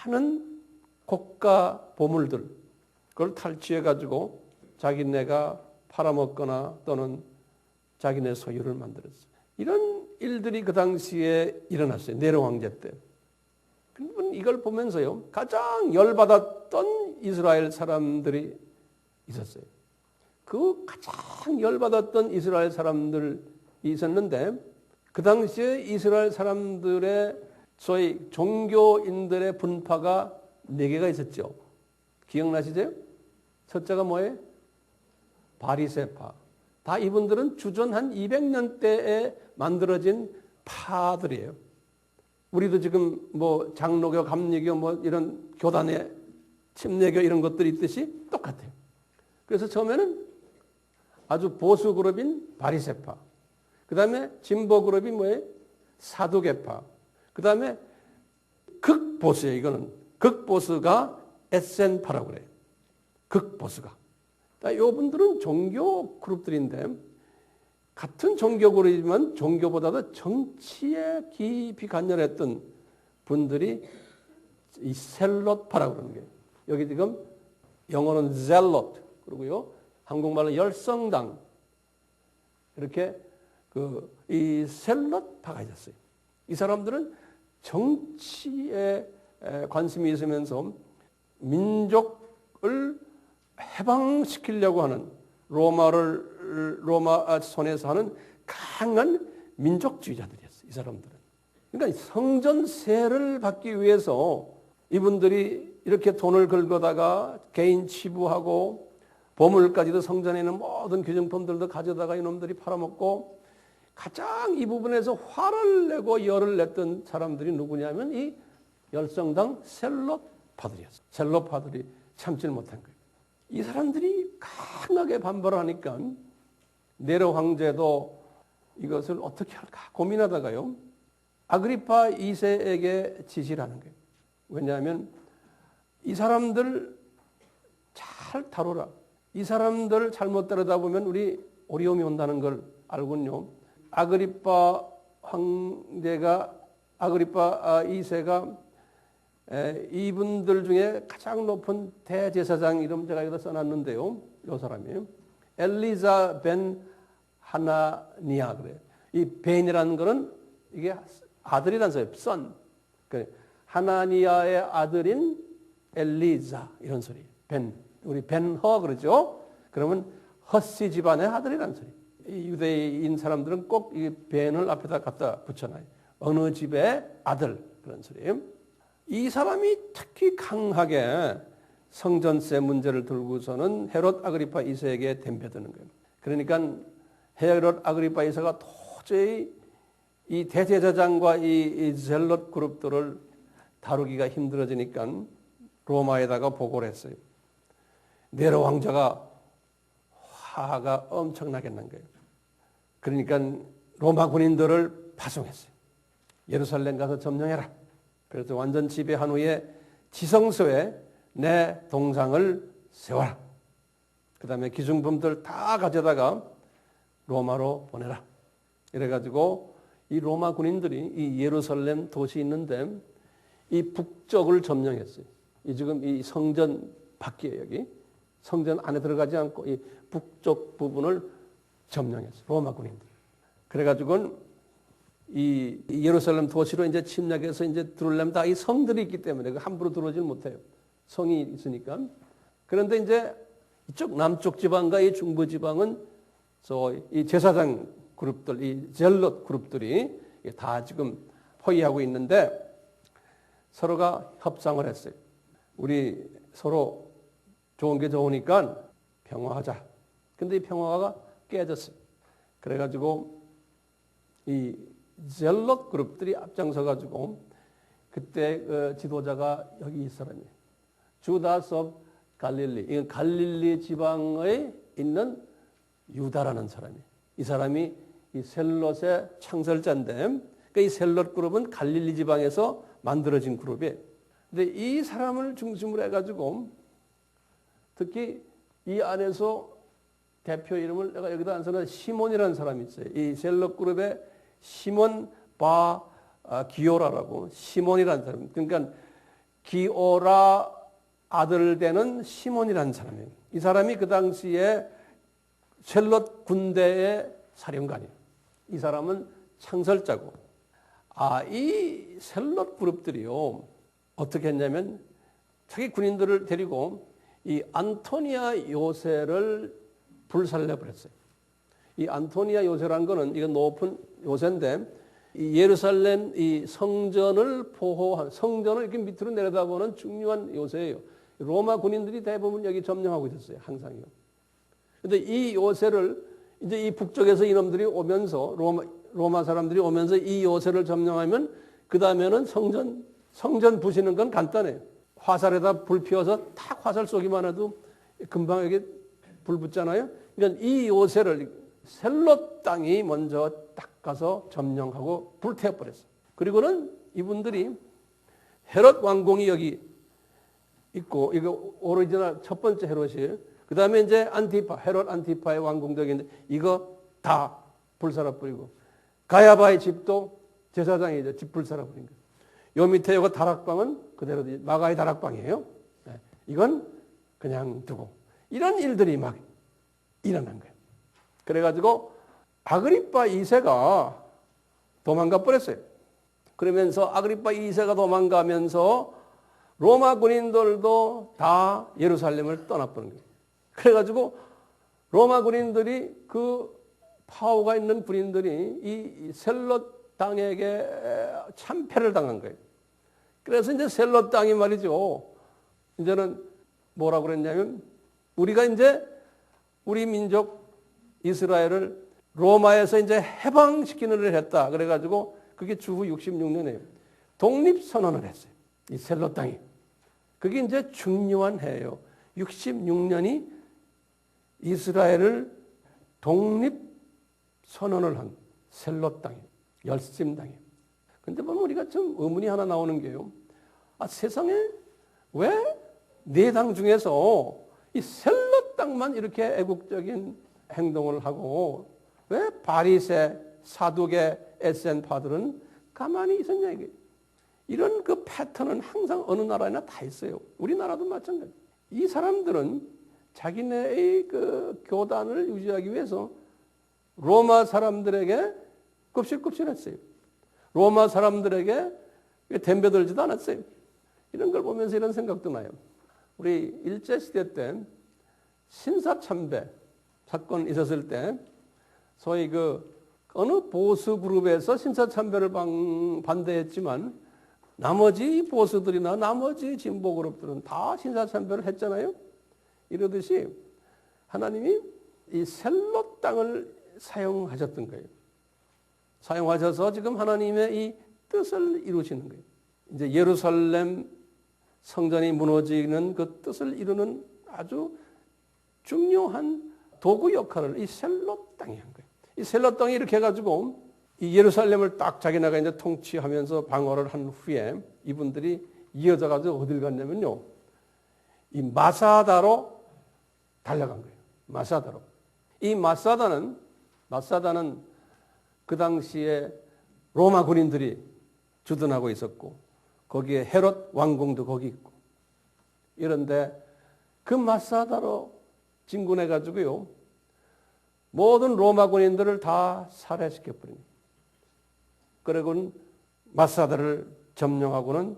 많은 고가 보물들, 그걸 탈취해가지고 자기네가 팔아먹거나 또는 자기네 소유를 만들었어요. 이런 일들이 그 당시에 일어났어요. 네로 황제 때. 그러면 이걸 보면서요, 가장 열받았던 이스라엘 사람들이 있었어요. 그 가장 열받았던 이스라엘 사람들이 있었는데, 그 당시에 이스라엘 사람들의 소위 종교인들의 분파가 4개가 있었죠. 기억나시죠? 첫째가 뭐예요? 바리새파. 다 이분들은 주전 한 200년대에 만들어진 파들이에요. 우리도 지금 뭐 장로교, 감리교 뭐 이런 교단의 침례교 이런 것들이 있듯이 똑같아요. 그래서 처음에는 아주 보수 그룹인 바리새파. 그 다음에 진보 그룹이 뭐예요? 사두개파. 그 다음에 극보수예요. 이거는 극보수가 에센파라고 그래요. 극보수가. 이분들은 종교 그룹들인데 같은 종교 그룹이지만 종교보다도 정치에 깊이 관여했던 분들이 이 셀롯파라고 그러는 거예요. 여기 지금 영어는 젤롯 그러고요. 한국말로 열성당 이렇게 이 셀롯파가 있었어요. 이 사람들은 정치에 관심이 있으면서 민족을 해방시키려고 하는 로마 손에서 하는 강한 민족주의자들이었어요. 이 사람들은. 그러니까 성전세를 받기 위해서 이분들이 이렇게 돈을 긁어다가 개인 치부하고 보물까지도 성전에 있는 모든 귀중품들도 가져다가 이놈들이 팔아먹고 가장 이 부분에서 화를 내고 열을 냈던 사람들이 누구냐면 이 열성당 셀롯파들이었어요. 셀롯파들이 참지를 못한 거예요. 이 사람들이 강하게 반발하니까 네로 황제도 이것을 어떻게 할까 고민하다가요. 아그리파 2세에게 지시를 하는 거예요. 왜냐하면 이 사람들 잘 다루라. 이 사람들 잘못 따르다 보면 우리 어려움이 온다는 걸 알군요. 아그리파 2세가 이분들 중에 가장 높은 대제사장 이름 제가 여기다 써놨는데요. 이 사람이에요. 엘리자 벤 하나니아 그래요. 이 벤이라는 거는 이게 아들이라는 소리예요. 선. 하나니아의 아들인 엘리자 이런 소리. 벤. 우리 벤허 그러죠. 그러면 허씨 집안의 아들이라는 소리. 이 유대인 사람들은 꼭 이 벤을 앞에다 갖다 붙여놔요. 어느 집의 아들 그런 소리예요. 이 사람이 특히 강하게 성전세 문제를 들고서는 헤롯 아그리파 2세에게 덤벼드는 거예요. 그러니까 헤롯 아그리파 2세가 도저히 이 대제사장과 이 젤롯 그룹들을 다루기가 힘들어지니까 로마에다가 보고를 했어요. 네로 왕자가 화가 엄청나게 난 거예요. 그러니까 로마 군인들을 파송했어요. 예루살렘 가서 점령해라. 그래서 완전 지배한 후에 지성소에 내 동상을 세워라. 그 다음에 기중품들 다 가져다가 로마로 보내라. 이래가지고 이 로마 군인들이 이 예루살렘 도시 있는데 이 북쪽을 점령했어요. 이 지금 이 성전 밖이에요, 여기. 성전 안에 들어가지 않고 이 북쪽 부분을 점령했어요. 로마 군인들. 그래가지고는 이 예루살렘 도시로 이제 침략해서 이제 들어오려면 다 이 성들이 있기 때문에 함부로 들어오질 못해요. 성이 있으니까. 그런데 이제 이쪽 남쪽 지방과 이 중부 지방은 이 제사장 그룹들, 이 젤롯 그룹들이 다 지금 포위하고 있는데 서로가 협상을 했어요. 우리 서로 좋은 게 좋으니까 평화하자. 근데 이 평화가 깨졌어요. 그래가지고 이 젤롯 그룹들이 앞장서가지고 그때 지도자가 여기 이 사람이에요. 주다스 오브 갈릴리. 이건 갈릴리 지방에 있는 유다라는 사람이에요. 이 사람이 이 셀롯의 창설자인데 그러니까 이 셀롯 그룹은 갈릴리 지방에서 만들어진 그룹이에요. 근데 이 사람을 중심으로 해가지고 특히 이 안에서 대표 이름을 내가 여기다 안 써놨는데 시몬이라는 사람이 있어요. 이 셀롯 그룹의 시몬 바 기오라라고 시몬이라는 사람. 그러니까 기오라 아들 되는 시몬이라는 사람이에요. 이 사람이 그 당시에 셀롯 군대의 사령관이에요. 이 사람은 창설자고, 이 셀롯 그룹들이요, 어떻게 했냐면 자기 군인들을 데리고 이 안토니아 요새를 불살려버렸어요. 이 안토니아 요새라는 거는 이건 높은 요새인데, 이 예루살렘 이 성전을 보호한, 성전을 이렇게 밑으로 내려다보는 중요한 요새예요. 로마 군인들이 대부분 여기 점령하고 있었어요. 항상요. 근데 이 요새를 이제 이 북쪽에서 이놈들이 오면서, 로마 사람들이 오면서 이 요새를 점령하면 그 다음에는 성전 부시는 건 간단해요. 화살에다 불 피워서 탁 화살 쏘기만 해도 금방 여기 불 붙잖아요. 그러니까 이 요새를 셀롯 땅이 먼저 딱 가서 점령하고 불태워버렸어요. 그리고는 이분들이 헤롯 왕궁이 여기 있고, 이거 오리지널 첫 번째 헤롯이에요. 그 다음에 이제 안티파, 헤롯 안티파의 왕궁적인데 이거 다 불살아버리고, 가야바의 집도 제사장이죠. 집 불살아버린 거예요. 요 밑에 이거 다락방은 그대로 마가의 다락방이에요. 이건 그냥 두고, 이런 일들이 막 일어난 거예요. 그래가지고 아그리파 2세가 도망가 버렸어요. 그러면서 아그리파 2세가 도망가면서 로마 군인들도 다 예루살렘을 떠나버린 거예요. 그래가지고 로마 군인들이, 그 파워가 있는 군인들이 이 셀롯 땅에게 참패를 당한 거예요. 그래서 이제 셀롯 땅이 말이죠, 이제는 뭐라고 그랬냐면, 우리가 이제 우리 민족 이스라엘을 로마에서 이제 해방시키는 일을 했다. 그래가지고 그게 주후 66년에 독립선언을 했어요. 이 셀롯 땅이. 그게 이제 중요한 해예요. 66년이 이스라엘을 독립선언을 한 셀롯 땅이에요. 열심 땅이에요. 근데 보면 우리가 좀 의문이 하나 나오는 게요. 세상에 왜 네 당 중에서 이 셀롯 땅만 이렇게 애국적인 행동을 하고, 왜 바리새, 사두개, 에센파들은 가만히 있었냐 이게. 이런 그 패턴은 항상 어느 나라에나 다 있어요. 우리나라도 마찬가지. 이 사람들은 자기네의 그 교단을 유지하기 위해서 로마 사람들에게 굽실굽실했어요. 로마 사람들에게 덤벼들지도 않았어요. 이런 걸 보면서 이런 생각도 나요. 우리 일제시대 때 신사참배 사건 있었을 때, 소위 그 어느 보수 그룹에서 신사참배를 반대했지만 나머지 보수들이나 나머지 진보 그룹들은 다 신사참배를 했잖아요. 이러듯이 하나님이 이 셀롯 땅을 사용하셨던 거예요. 사용하셔서 지금 하나님의 이 뜻을 이루시는 거예요. 이제 예루살렘 성전이 무너지는 그 뜻을 이루는 아주 중요한 도구 역할을 이 셀롯 땅이 한 거예요. 이 셀롯 땅이 이렇게 해가지고 이 예루살렘을 딱 자기네가 이제 통치하면서 방어를 한 후에 이분들이 이어져가지고 어딜 갔냐면요, 이 마사다로 달려간 거예요. 마사다로. 이 마사다는 그 당시에 로마 군인들이 주둔하고 있었고, 거기에 헤롯 왕궁도 거기 있고, 이런데 그 마사다로 진군해가지고요, 모든 로마 군인들을 다 살해시켜버립니다. 그리고는 마사다를 점령하고는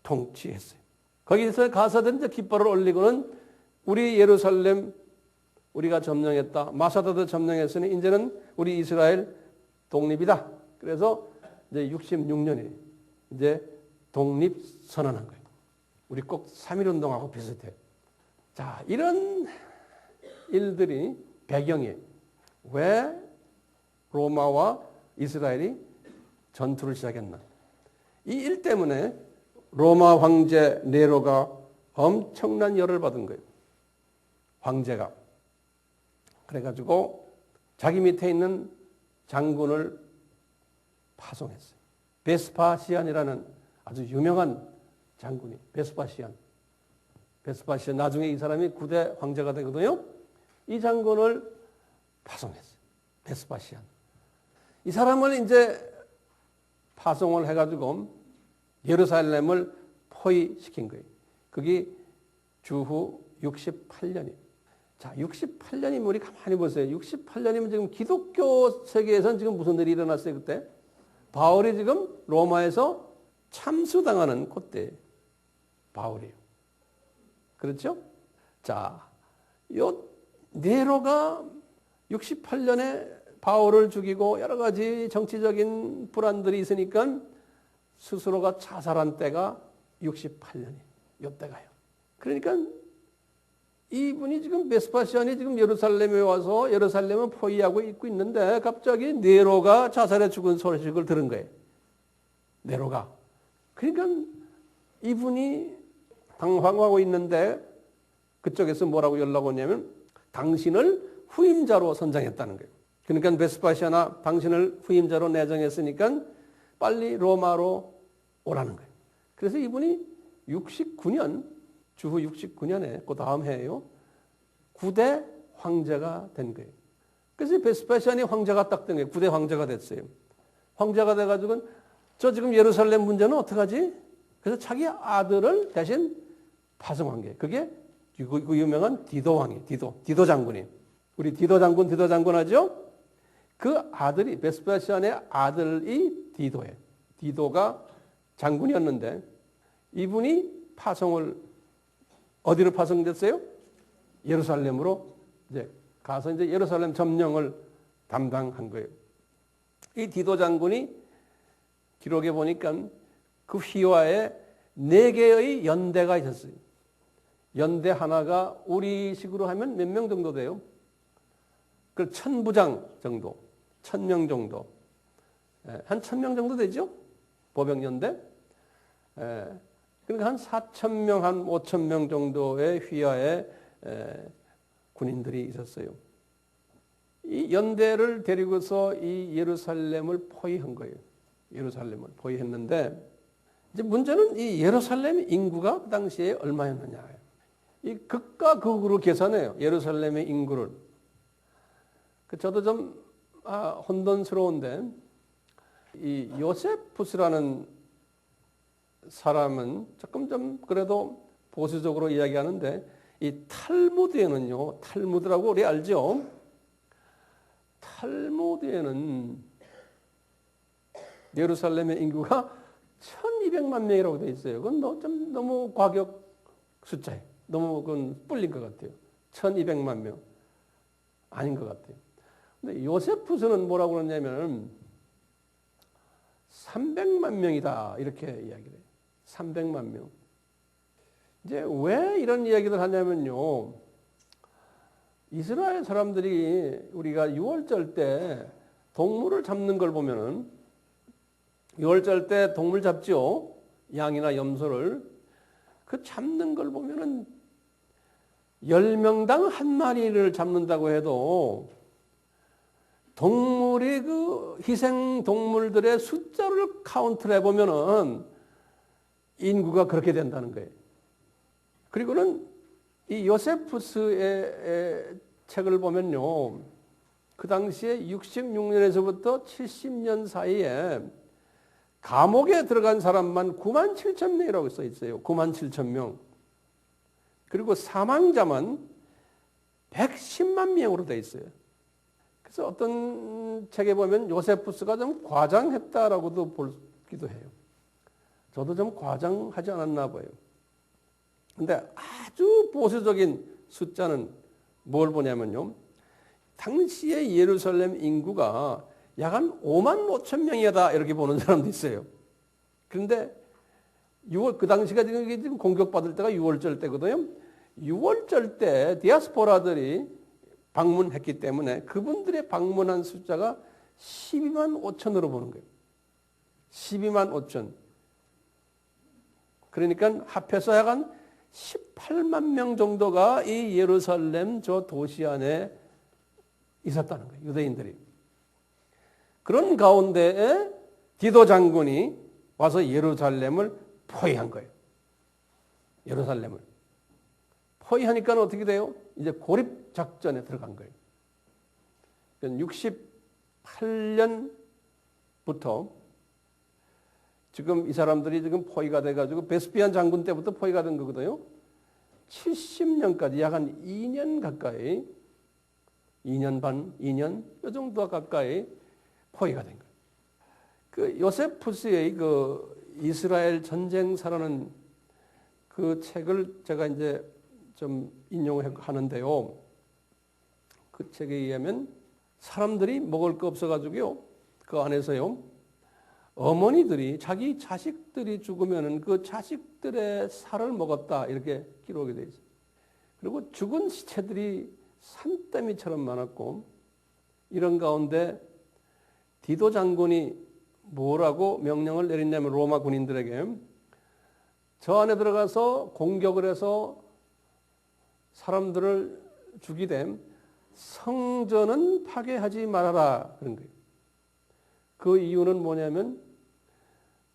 통치했어요. 거기서 가서들 이제 깃발을 올리고는 우리 예루살렘 우리가 점령했다. 마사다도 점령했으니 이제는 우리 이스라엘 독립이다. 그래서 이제 66년에 이제 독립 선언한 거예요. 우리 꼭 3.1운동하고 비슷해요. 자, 이런 일들이 배경에 왜 로마와 이스라엘이 전투를 시작했나. 이 일 때문에 로마 황제 네로가 엄청난 열을 받은 거예요. 황제가. 그래가지고 자기 밑에 있는 장군을 파송했어요. 베스파시안이라는 아주 유명한 장군이, 베스파시안 나중에 이 사람이 9대 황제가 되거든요. 이 장군을 파송했어요. 베스파시안. 이 사람을 이제 파송을 해가지고 예루살렘을 포위시킨 거예요. 그게 주후 68년이에요. 자, 68년이면 우리 가만히 보세요. 68년이면 지금 기독교 세계에서는 지금 무슨 일이 일어났어요, 그때? 바울이 지금 로마에서 참수당하는 그때 바울이에요. 그렇죠? 자, 요 네로가 68년에 바울을 죽이고 여러 가지 정치적인 불안들이 있으니까 스스로가 자살한 때가 68년이에요. 요때가요. 그러니까 이분이 지금 베스파시안이 지금 예루살렘에 와서 예루살렘은 포위하고 있고 있는데 갑자기 네로가 자살해 죽은 소식을 들은 거예요. 네로가. 그러니까 이분이 당황하고 있는데 그쪽에서 뭐라고 연락 오냐면 당신을 후임자로 선정했다는 거예요. 그러니까 베스파시아나 당신을 후임자로 내정했으니까 빨리 로마로 오라는 거예요. 그래서 이분이 69년, 주후 69년에 그 다음 해에요. 9대 황제가 된 거예요. 그래서 베스파시안이 황제가 딱 된 거예요. 9대 황제가 됐어요. 황제가 돼가지고 저 지금 예루살렘 문제는 어떡하지? 그래서 자기 아들을 대신 파송한 거예요. 그게 그 유명한 디도 왕이, 디도 장군이. 우리 디도 장군 하죠? 그 아들이, 베스파시안의 아들이 디도예요. 디도가 장군이었는데 이분이 파송을, 어디로 파송됐어요? 예루살렘으로 이제 가서 이제 예루살렘 점령을 담당한 거예요. 이 디도 장군이 기록에 보니까 그 휘하에 4개의 연대가 있었어요. 연대 하나가 우리식으로 하면 몇 명 정도 돼요? 그 1000부장 정도, 1000명 정도. 한 1000명 정도 되죠? 보병연대. 그러니까 한 4000명, 한 5000명 정도의 휘하에 군인들이 있었어요. 이 연대를 데리고서 이 예루살렘을 포위한 거예요. 예루살렘을 포위했는데 이제 문제는 이 예루살렘 인구가 그 당시에 얼마였느냐. 이 극과 극으로 계산해요. 예루살렘의 인구를. 저도 좀 혼돈스러운데 이 요세푸스라는 사람은 조금 좀 그래도 보수적으로 이야기하는데 이 탈무드에는요, 탈무드라고 우리 알죠? 탈무드에는 예루살렘의 인구가 1200만 명이라고 되어 있어요. 그건 좀 너무 과격 숫자예요. 너무 그건 뿔린 것 같아요. 1200만 명. 아닌 것 같아요. 근데 요세푸스는 뭐라고 그러냐면 300만 명이다. 이렇게 이야기를 해요. 300만 명. 이제 왜 이런 이야기를 하냐면요. 이스라엘 사람들이 우리가 유월절 때 동물을 잡는 걸 보면은 유월절 때 동물 잡죠. 양이나 염소를. 그 잡는 걸 보면은 10명당 한 마리를 잡는다고 해도 동물의 그 희생 동물들의 숫자를 카운트를 해보면은 인구가 그렇게 된다는 거예요. 그리고는 이 요세푸스의 책을 보면요. 그 당시에 66년에서부터 70년 사이에 감옥에 들어간 사람만 9만 7천 명이라고 써 있어요. 9만 7천 명. 그리고 사망자만 110만 명으로 돼 있어요. 그래서 어떤 책에 보면 요세푸스가 좀 과장했다라고도 보기도 해요. 저도 좀 과장하지 않았나 봐요. 근데 아주 보수적인 숫자는 뭘 보냐면요. 당시의 예루살렘 인구가 약 한 5만 5천 명이다 이렇게 보는 사람도 있어요. 그런데 그 당시가 지금 공격받을 때가 6월절 때거든요. 6월절 때 디아스포라들이 방문했기 때문에 그분들의 방문한 숫자가 12만 5천으로 보는 거예요. 12만 5천. 그러니까 합해서 약 한 18만 명 정도가 이 예루살렘 저 도시 안에 있었다는 거예요. 유대인들이. 그런 가운데에 디도 장군이 와서 예루살렘을 포위한 거예요. 예루살렘을. 포위하니까 어떻게 돼요? 이제 고립 작전에 들어간 거예요. 68년부터 지금 이 사람들이 지금 포위가 돼가지고 베스피안 장군 때부터 포위가 된 거거든요. 70년까지 약 한 2년 가까이, 2년 반, 2년 이 정도 가까이 포위가 된 거예요. 그 요세푸스의 그 이스라엘 전쟁사라는 그 책을 제가 이제 좀 인용하는데요. 그 책에 의하면 사람들이 먹을 거 없어가지고요. 그 안에서요. 어머니들이 자기 자식들이 죽으면은 그 자식들의 살을 먹었다 이렇게 기록이 되어 있어요. 그리고 죽은 시체들이 산더미처럼 많았고 이런 가운데 디도 장군이 뭐라고 명령을 내렸냐면 로마 군인들에게 저 안에 들어가서 공격을 해서 사람들을 죽이되 성전은 파괴하지 말아라 그런 거예요. 그 이유는 뭐냐면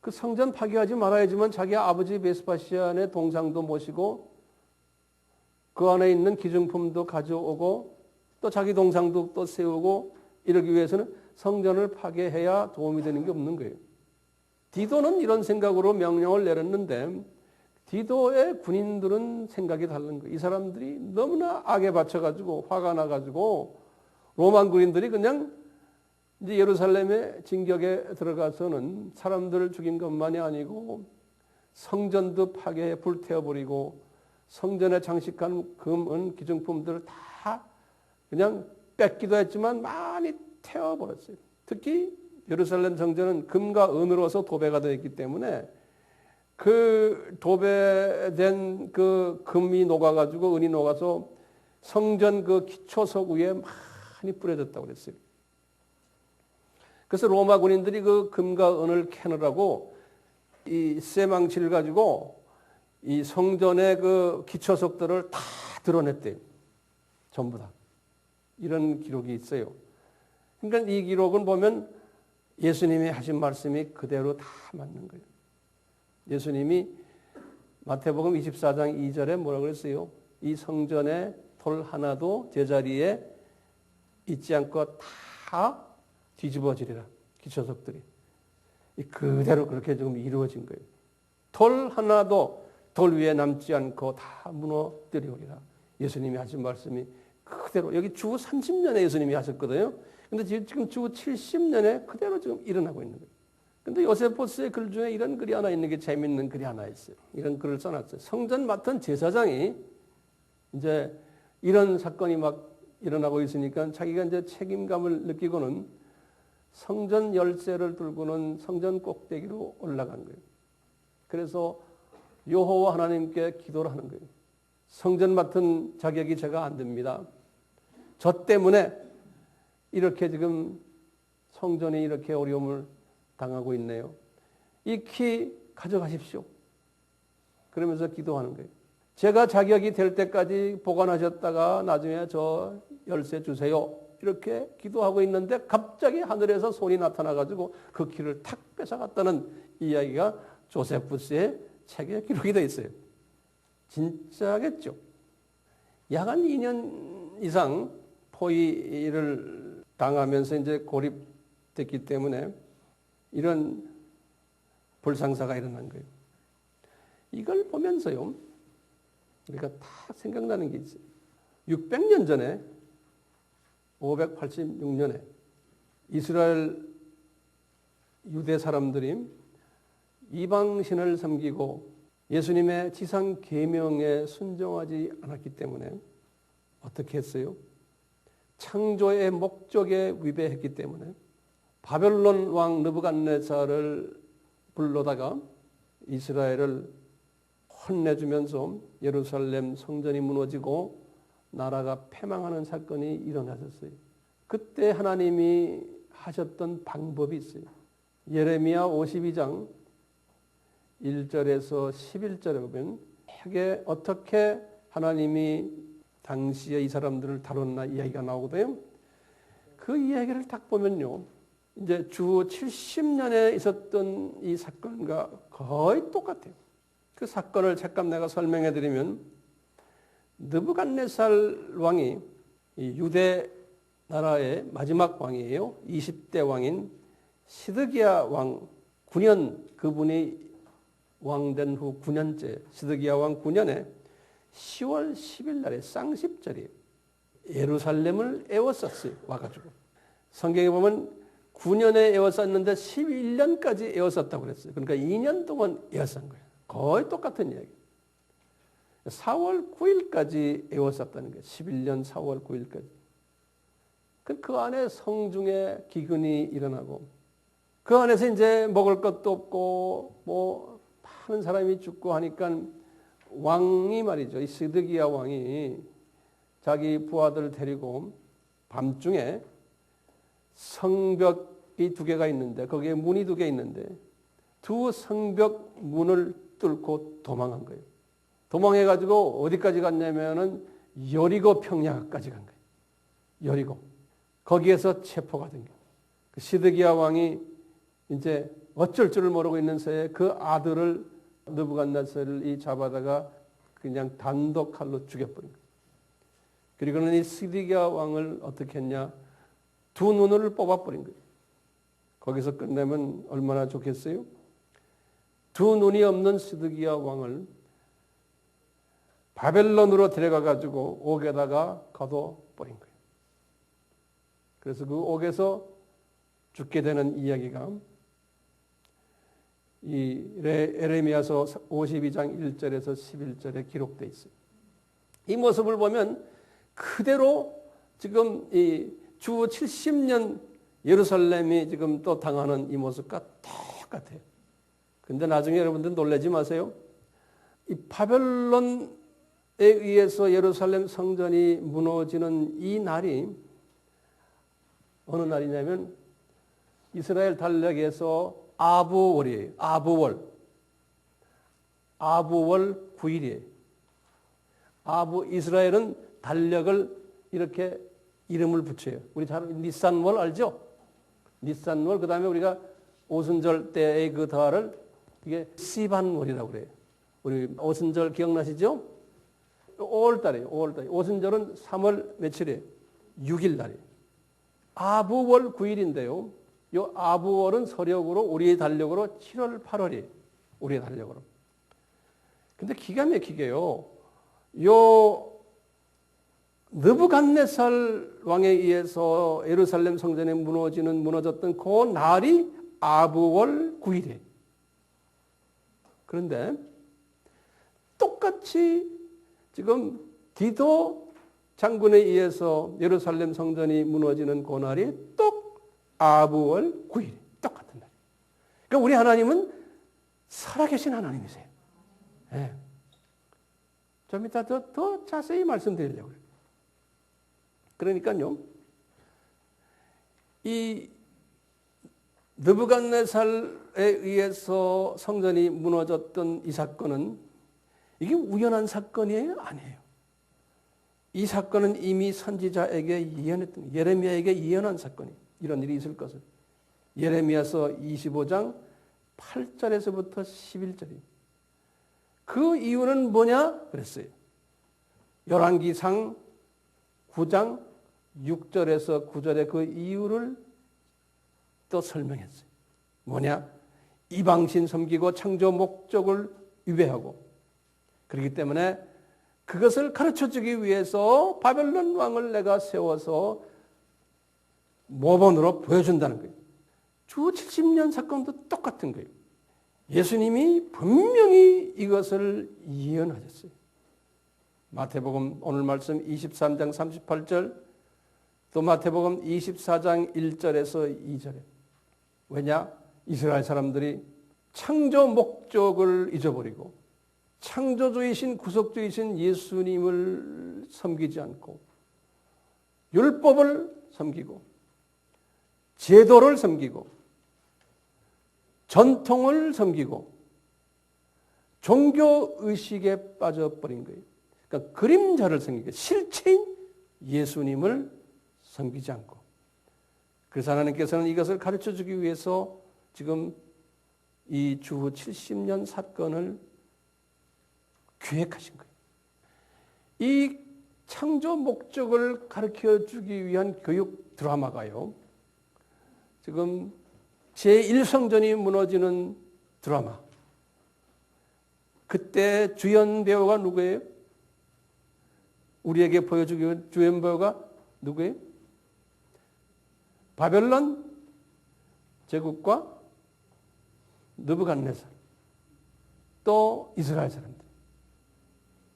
그 성전 파괴하지 말아야지만 자기 아버지 베스파시안의 동상도 모시고 그 안에 있는 기증품도 가져오고 또 자기 동상도 또 세우고 이러기 위해서는 성전을 파괴해야 도움이 되는 게 없는 거예요. 디도는 이런 생각으로 명령을 내렸는데 디도의 군인들은 생각이 다른 거예요. 이 사람들이 너무나 악에 받쳐가지고 화가 나가지고 로마 군인들이 그냥 이제 예루살렘의 진격에 들어가서는 사람들을 죽인 것만이 아니고 성전도 파괴해 불태워버리고 성전에 장식한 금은 기증품들을 다 그냥 뺏기도 했지만 많이 태워버렸어요. 특히 예루살렘 성전은 금과 은으로서 도배가 되어 있기 때문에 그 도배된 그 금이 녹아가지고 은이 녹아서 성전 그 기초석 위에 많이 뿌려졌다고 그랬어요. 그래서 로마 군인들이 그 금과 은을 캐느라고 이 쇠망치를 가지고 이 성전의 그 기초석들을 다 드러냈대요. 전부 다. 이런 기록이 있어요. 그러니까 이 기록은 보면 예수님이 하신 말씀이 그대로 다 맞는 거예요. 예수님이 마태복음 24장 2절에 뭐라고 그랬어요? 이 성전에 돌 하나도 제자리에 있지 않고 다 뒤집어지리라. 기초석들이. 그대로 그렇게 지금 이루어진 거예요. 돌 하나도 돌 위에 남지 않고 다 무너뜨리오리라. 예수님이 하신 말씀이 그대로 여기 주 30년에 예수님이 하셨거든요. 근데 지금 주 70년에 그대로 지금 일어나고 있는 거예요. 근데 요세푸스의 글 중에 이런 글이 하나 있는 게 재밌는 글이 하나 있어요. 이런 글을 써놨어요. 성전 맡은 제사장이 이제 이런 사건이 막 일어나고 있으니까 자기가 이제 책임감을 느끼고는 성전 열쇠를 들고는 성전 꼭대기로 올라간 거예요. 그래서 여호와 하나님께 기도를 하는 거예요. 성전 맡은 자격이 제가 안 됩니다. 저 때문에 이렇게 지금 성전이 이렇게 어려움을 당하고 있네요. 이 키 가져가십시오. 그러면서 기도하는 거예요. 제가 자격이 될 때까지 보관하셨다가 나중에 저 열쇠 주세요. 이렇게 기도하고 있는데 갑자기 하늘에서 손이 나타나가지고 그 키를 탁 뺏어갔다는 이야기가 조세푸스의 책에 기록이 되어 있어요. 진짜겠죠. 약 한 2년 이상 포위를 당하면서 이제 고립됐기 때문에 이런 불상사가 일어난 거예요. 이걸 보면서요, 우리가 다 생각나는 게 있어요. 600년 전에 586년에 이스라엘 유대 사람들이 이방신을 섬기고 예수님의 지상 계명에 순종하지 않았기 때문에 어떻게 했어요? 창조의 목적에 위배했기 때문에 바벨론 왕 느부갓네살을 불러다가 이스라엘을 혼내주면서 예루살렘 성전이 무너지고 나라가 패망하는 사건이 일어났었어요. 그때 하나님이 하셨던 방법이 있어요. 예레미야 52장 1절에서 11절에 보면 어떻게 하나님이 당시에 이 사람들을 다뤘나 이야기가 나오거든요. 그 이야기를 딱 보면요. 이제 주 70년에 있었던 이 사건과 거의 똑같아요. 그 사건을 잠깐 내가 설명해 드리면 느부갓네살 왕이 유대 나라의 마지막 왕이에요. 20대 왕인 시드기야 왕 9년 그분이 왕된 후 9년째 시드기야 왕 9년에 10월 10일 날에 쌍십절이 예루살렘을 에워쌌어요. 와가지고 성경에 보면 9년에 에워쌌는데 11년까지 에워쌌다고 그랬어요. 그러니까 2년 동안 에워싼 거예요. 거의 똑같은 이야기. 4월 9일까지 에워쌌다는 거예요. 11년 4월 9일까지. 그 안에 성중에 기근이 일어나고 그 안에서 이제 먹을 것도 없고 뭐 많은 사람이 죽고 하니까 왕이 말이죠. 이 시드기야 왕이 자기 부하들을 데리고 밤중에 성벽이 2개가 있는데 거기에 문이 2개 있는데 두 성벽 문을 뚫고 도망한 거예요. 도망해가지고 어디까지 갔냐면은 여리고 평야까지 간 거예요. 여리고. 거기에서 체포가 된 거예요. 그 시드기야 왕이 이제 어쩔 줄을 모르고 있는 새에 그 아들을 느부갓네살을 잡아다가 그냥 단독 칼로 죽여버린 거예요. 그리고는 이 시드기야 왕을 어떻게 했냐? 2 눈을 뽑아버린 거예요. 거기서 끝내면 얼마나 좋겠어요? 2 눈이 없는 시드기야 왕을 바벨론으로 데려가가지고 옥에다가 가둬버린 거예요. 그래서 그 옥에서 죽게 되는 이야기가 이 에레미야서 52장 1절에서 11절에 기록되어 있어요. 이 모습을 보면 그대로 지금 이 주 70년 예루살렘이 지금 또 당하는 이 모습과 똑같아요. 근데 나중에 여러분들 놀라지 마세요. 이 바벨론에 의해서 예루살렘 성전이 무너지는 이 날이 어느 날이냐면 이스라엘 달력에서 아부월이에요. 아부월 9일이에요. 이스라엘은 달력을 이렇게 이름을 붙여요. 우리 잘 니산월 알죠? 니산월. 그다음에 우리가 오순절 때의 그 달을 이게 시반월이라고 그래요. 우리 오순절 기억나시죠? 5월달이에요. 5월달. 오순절은 3월 며칠이에요? 6일 날이에요. 아부월 9일인데요. 이 아부월은 서력으로 우리의 달력으로 7월 8월이에요. 우리의 달력으로. 근데 기가 막히게요. 요 느부갓네살 왕에 의해서 예루살렘 성전이 무너졌던 그 날이 아부월 9일이에요. 그런데 똑같이 지금 디도 장군에 의해서 예루살렘 성전이 무너지는 그 날이 또 아부월 9일 똑같은 날. 그러니까 우리 하나님은 살아계신 하나님이세요. 네. 좀 이따 더 자세히 말씀드리려고요. 그러니까요, 이 느부갓네살에 의해서 성전이 무너졌던 이 사건은 이게 우연한 사건이 아니에요. 이 사건은 이미 선지자에게 예언했던, 예레미야에게 예언한 사건이 이런 일이 있을 것을. 예레미야서 25장 8절에서부터 11절입니다. 그 이유는 뭐냐? 그랬어요. 열왕기상 9장 6절에서 9절의 그 이유를 또 설명했어요. 뭐냐? 이방신 섬기고 창조 목적을 위배하고 그렇기 때문에 그것을 가르쳐주기 위해서 바벨론 왕을 내가 세워서 모본으로 보여준다는 거예요. 주 70년 사건도 똑같은 거예요. 예수님이 분명히 이것을 예언하셨어요. 마태복음 오늘 말씀 23장 38절 또 마태복음 24장 1절에서 2절에 왜냐? 이스라엘 사람들이 창조 목적을 잊어버리고 창조주이신 구속주이신 예수님을 섬기지 않고 율법을 섬기고 제도를 섬기고 전통을 섬기고 종교의식에 빠져버린 거예요. 그러니까 그림자를 섬기고 실체인 예수님을 섬기지 않고 그래서 하나님께서는 이것을 가르쳐주기 위해서 지금 이 주 70년 사건을 기획하신 거예요. 이 창조 목적을 가르쳐주기 위한 교육 드라마가요. 지금 제1성전이 무너지는 드라마. 그때 주연 배우가 누구예요? 우리에게 보여주기 주연 배우가 누구예요? 바벨론 제국과 느부갓네살, 또 이스라엘 사람들.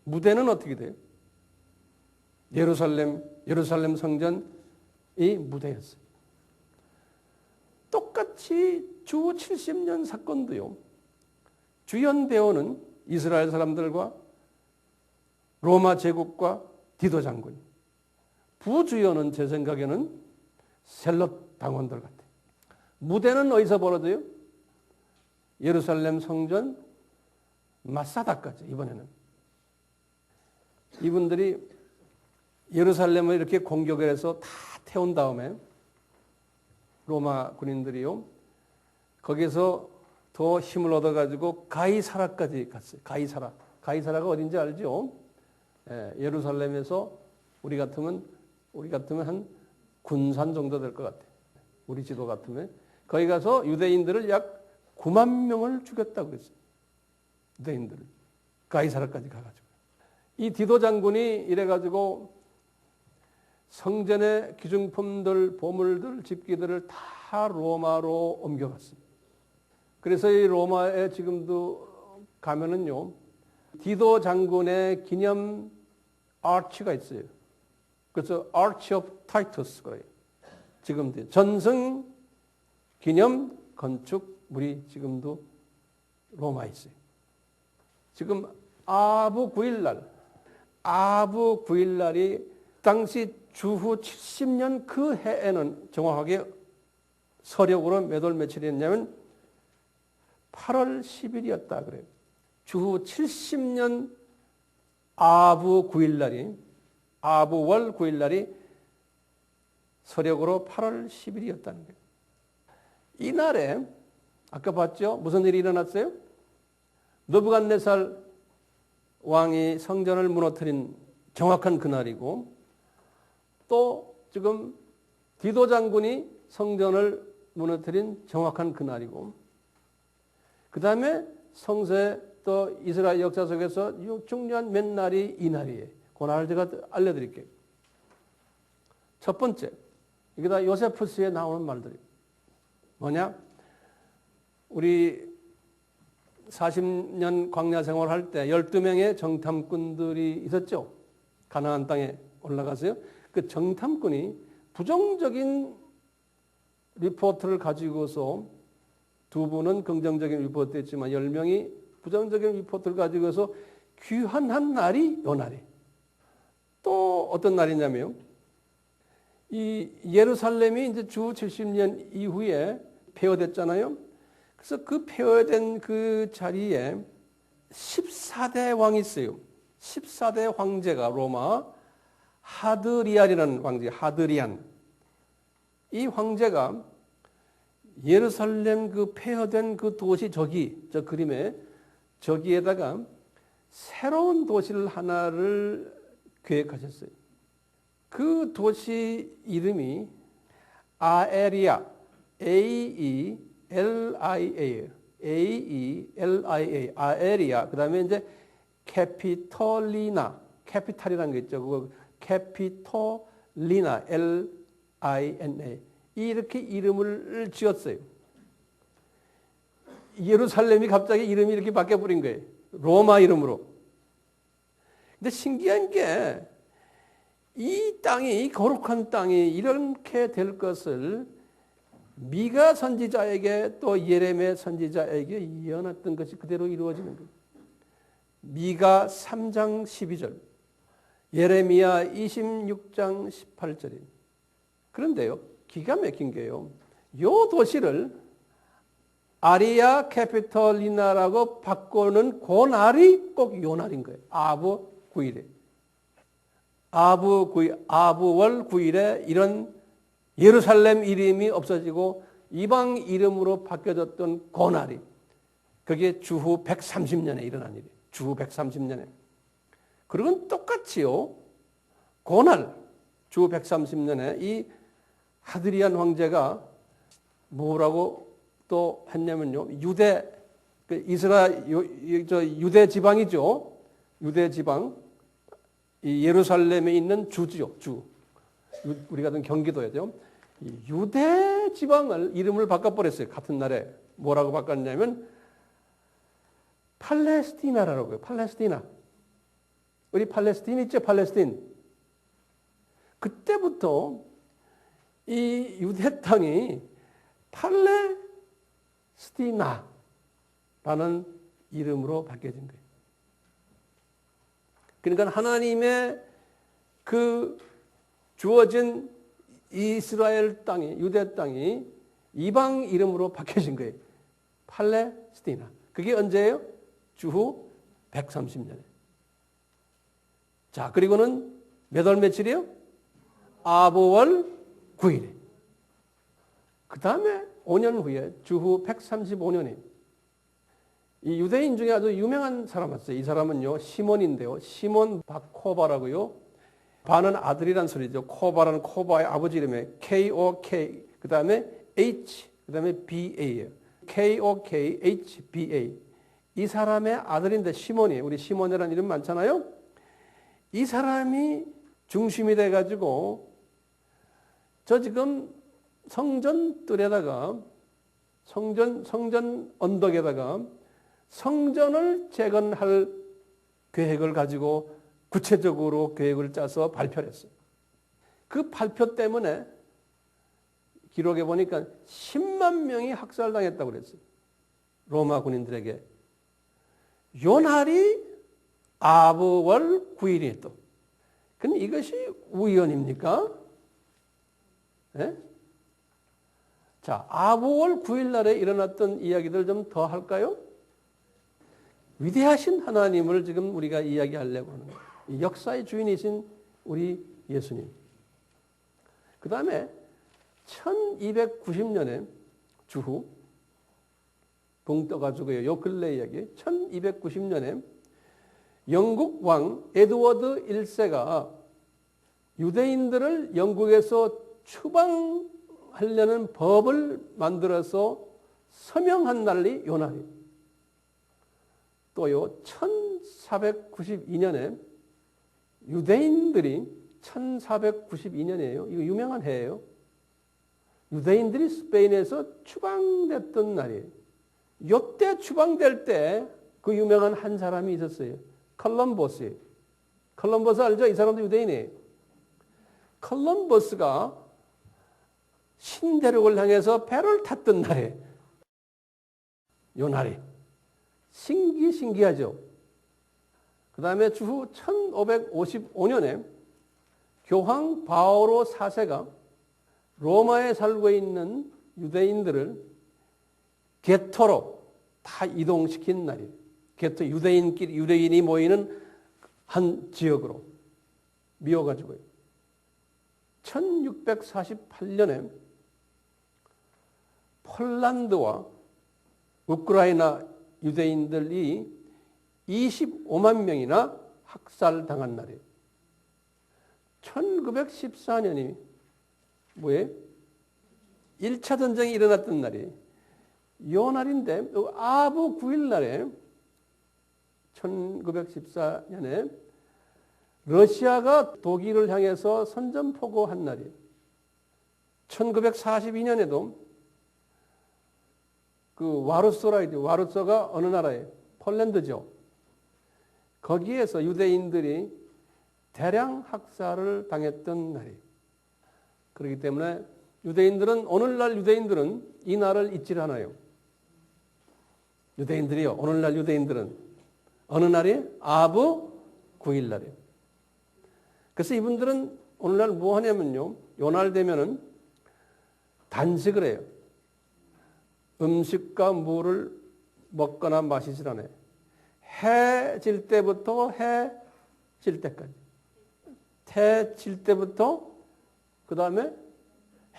무대는 어떻게 돼요? 예루살렘 성전이 무대였어요. 똑같이 주 70년 사건도요. 주연 배우는 이스라엘 사람들과 로마 제국과 디도 장군. 부주연은 제 생각에는 셀럽 당원들 같아요. 무대는 어디서 벌어져요? 예루살렘 성전 마사다까지 이번에는. 이분들이 예루살렘을 이렇게 공격을 해서 다 태운 다음에 로마 군인들이요. 거기서 더 힘을 얻어가지고 가이사라까지 갔어요. 가이사라가 어딘지 알죠? 예루살렘에서 우리 같으면 한 군산 정도 될 것 같아요. 우리 지도 같으면. 거기 가서 유대인들을 약 9만 명을 죽였다고 그랬어요. 유대인들을. 가이사라까지 가가지고. 이 디도 장군이 이래가지고 성전의 기중품들, 보물들, 집기들을 다 로마로 옮겨갔습니다. 그래서 이 로마에 지금도 가면은요, 디도 장군의 기념 아치가 있어요. 그래서 Arch of Titus 거예요. 지금도 전승 기념 건축물이 지금도 로마에 있어요. 지금 아부 9일날이 당시 주후 70년 그 해에는 정확하게 서력으로 몇 월 며칠이었냐면 8월 10일이었다 그래요. 주후 70년 아부월 9일날이 서력으로 8월 10일이었다는 거예요. 이날에 아까 봤죠? 무슨 일이 일어났어요? 느부갓네살 왕이 성전을 무너뜨린 정확한 그날이고, 또 지금 디도 장군이 성전을 무너뜨린 정확한 그날이고, 그 다음에 성서에 또 이스라엘 역사 속에서 중요한 몇 날이 이 날이에요. 그 날을 제가 알려드릴게요. 첫 번째, 이게 다 요세푸스에 나오는 말들이에요. 뭐냐? 우리 40년 광야 생활할 때 12명의 정탐꾼들이 있었죠. 가나안 땅에 올라가서요. 그 정탐꾼이 부정적인 리포트를 가지고서, 두 분은 긍정적인 리포트 했지만 10명이 부정적인 리포트를 가지고서 귀환한 날이 요 날이에요. 또 어떤 날이냐면요. 이 예루살렘이 이제 주 70년 이후에 폐허됐잖아요. 그래서 그 폐허된 그 자리에 14대 왕이 있어요. 14대 황제가 로마 하드리안이라는 황제, 하드리안. 이 황제가 예루살렘 그 폐허된 그 도시 저 그림에 저기에다가 새로운 도시를 하나를 계획하셨어요. 그 도시 이름이 아에리아, A-E-L-I-A, 아에리아. 그 다음에 이제 캐피탈이라는 게 있죠. 그거 캐피톨리나, L-I-N-A. 이렇게 이름을 지었어요. 예루살렘이 갑자기 이름이 이렇게 바뀌어버린 거예요. 로마 이름으로. 근데 신기한 게 이 땅이, 이 거룩한 땅이 이렇게 될 것을 미가 선지자에게 또 예레미야 선지자에게 예언했던 것이 그대로 이루어지는 거예요. 미가 3장 12절, 예레미야 26장 18절이. 그런데요, 기가 막힌 게요. 요 도시를 아리아 캐피톨리나라고 바꾸는 그 날이 꼭 요 날인 거예요. 아부 9일에. 아부월 9일에 이런 예루살렘 이름이 없어지고 이방 이름으로 바뀌어졌던 그 날이, 그게 주후 130년에 일어난 일이에요. 주후 130년에. 그리고 똑같이요. 그 날, 주후 130년에 이 하드리안 황제가 뭐라고 또 했냐면요. 유대 지방이죠. 유대 지방. 이 예루살렘에 있는 주죠. 우리 같은 경기도에죠. 이 유대 지방을 이름을 바꿔버렸어요. 같은 날에. 뭐라고 바꿨냐면 팔레스티나라고요. 팔레스티나. 우리 팔레스틴 있죠? 팔레스틴. 그때부터 이 유대 땅이 팔레스티나라는 이름으로 바뀌어진 거예요. 그러니까 하나님의 그 주어진 이스라엘 땅이, 유대 땅이 이방 이름으로 바뀌어진 거예요. 팔레스티나. 그게 언제예요? 주후 130년에. 자, 그리고는 몇 월 며칠이에요? 아보월 9일에. 그 다음에 5년 후에 주후 135년에 이 유대인 중에 아주 유명한 사람 왔어요. 이 사람은요, 시몬인데요. 시몬 바코바라고요. 바는 아들이란 소리죠. 코바라는 코바의 아버지 이름에 K-O-K, 그 다음에 H, 그 다음에 B-A예요. K-O-K-H-B-A. 이 사람의 아들인데 시몬이에요. 우리 시몬이라는 이름 많잖아요. 이 사람이 중심이 돼가지고 저 지금 성전 뜰에다가 성전 언덕에다가 성전을 재건할 계획을 가지고 구체적으로 계획을 짜서 발표를 했어요. 그 발표 때문에 기록에 보니까 10만 명이 학살당했다고 그랬어요. 로마 군인들에게. 요 날이 아브월 9일이 또. 근데 이것이 우연입니까? 네? 자, 아브월 9일 날에 일어났던 이야기들 좀 더 할까요? 위대하신 하나님을 지금 우리가 이야기하려고 하는 거예요. 이 역사의 주인이신 우리 예수님. 그 다음에 1290년에 주후 붕 떠가지고요. 요 근래 이야기. 1290년에 영국 왕 에드워드 1세가 유대인들을 영국에서 추방하려는 법을 만들어서 서명한 날이 요 날이에요. 또요, 1492년에 유대인들이 1492년이에요. 이거 유명한 해예요. 유대인들이 스페인에서 추방됐던 날이에요. 요때 추방될 때 그 유명한 한 사람이 있었어요. 컬럼버스. 컬럼버스 알죠? 이 사람도 유대인이에요. 컬럼버스가 신대륙을 향해서 배를 탔던 날이에요. 요 날이. 신기하죠? 그 다음에 주후 1555년에 교황 바오로 4세가 로마에 살고 있는 유대인들을 게토로 다 이동시킨 날이에요. 게토, 유대인이 모이는 한 지역으로 미워가지고요. 1648년에 폴란드와 우크라이나 유대인들이 25만 명이나 학살당한 날이에요. 1914년이 뭐예요? 1차 전쟁이 일어났던 날이에요. 요 날인데 아부 9일 날에 1914년에 러시아가 독일을 향해서 선전포고한 날이에요. 1942년에도 그 와르소가 어느 나라예요? 폴란드죠. 거기에서 유대인들이 대량 학살을 당했던 날이에요. 그렇기 때문에 오늘날 유대인들은 이 날을 잊지 않아요. 오늘날 유대인들은 어느 날이에요? 아부 9일 날이에요. 그래서 이분들은 오늘날 뭐 하냐면요. 요 날 되면은 단식을 해요. 음식과 물을 먹거나 마시질 않아요. 해 질 때부터 해 질 때까지. 해 질 때부터 그 다음에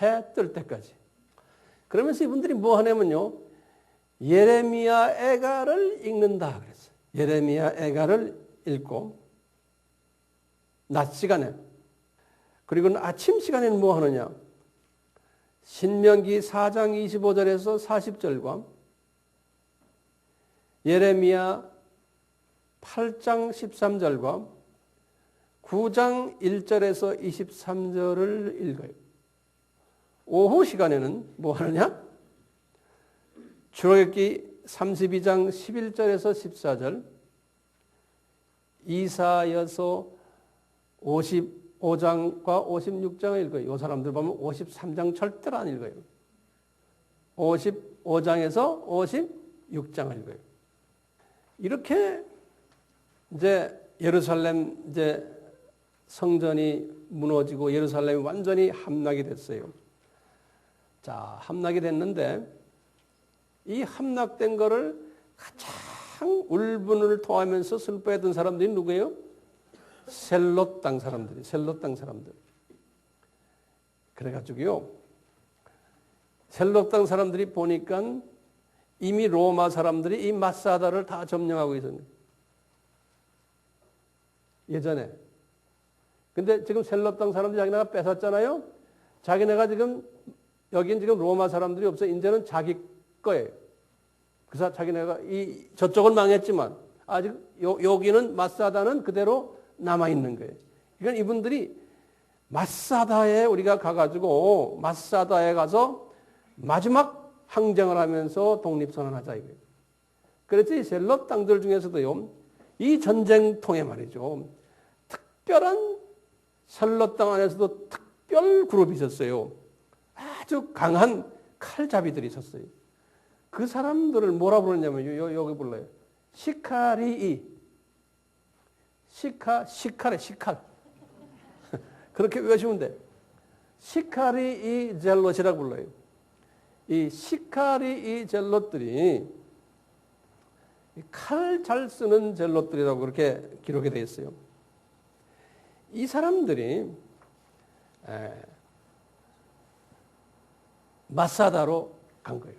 해 뜰 때까지. 그러면서 이분들이 뭐 하냐면요. 예레미야 애가를 읽는다 그랬어요. 예레미야 애가를 읽고 낮 시간에 그리고 아침 시간에는 뭐 하느냐. 신명기 4장 25절에서 40절과 예레미야 8장 13절과 9장 1절에서 23절을 읽어요. 오후 시간에는 뭐 하느냐? 출애굽기 32장 11절에서 14절, 이사야서 55장과 56장을 읽어요. 이 사람들 보면 53장 절대로 안 읽어요. 55장에서 56장을 읽어요. 이렇게 이제 예루살렘 이제 성전이 무너지고 예루살렘이 완전히 함락이 됐어요. 자, 함락이 됐는데 이 함락된 거를 가장 울분을 토하면서 슬퍼했던 사람들이 누구예요? 셀롯 땅 사람들이, 셀롯 땅 사람들. 그래가지고요, 셀롯 땅 사람들이 보니까 이미 로마 사람들이 이 마사다를 다 점령하고 있었는데, 예전에. 근데 지금 셀롯 땅 사람들이 자기네가 뺏었잖아요. 자기네가 지금 여긴 지금 로마 사람들이 없어. 이제는 자기 거예요. 그래서 자기네가 저쪽은 망했지만 아직 여기는 마사다는 그대로 남아 있는 거예요. 그러니까 이분들이 마사다에 우리가 가가지고 마사다에 가서 마지막 항쟁을 하면서 독립선언하자 이거예요. 그래서 이 셀롯 땅들 중에서도요, 이 전쟁통에 말이죠, 특별한 셀롯 땅 안에서도 특별 그룹이 있었어요. 아주 강한 칼잡이들이 있었어요. 그 사람들을 뭐라 부르냐면 여기 불러요. 시카리이. 시칼에 시칼. 그렇게 외우시면 돼. 시카리이 젤롯이라고 불러요. 이 시카리이 젤롯들이 칼 잘 쓰는 젤롯들이라고 그렇게 기록이 되어 있어요. 이 사람들이 마사다로 간 거예요.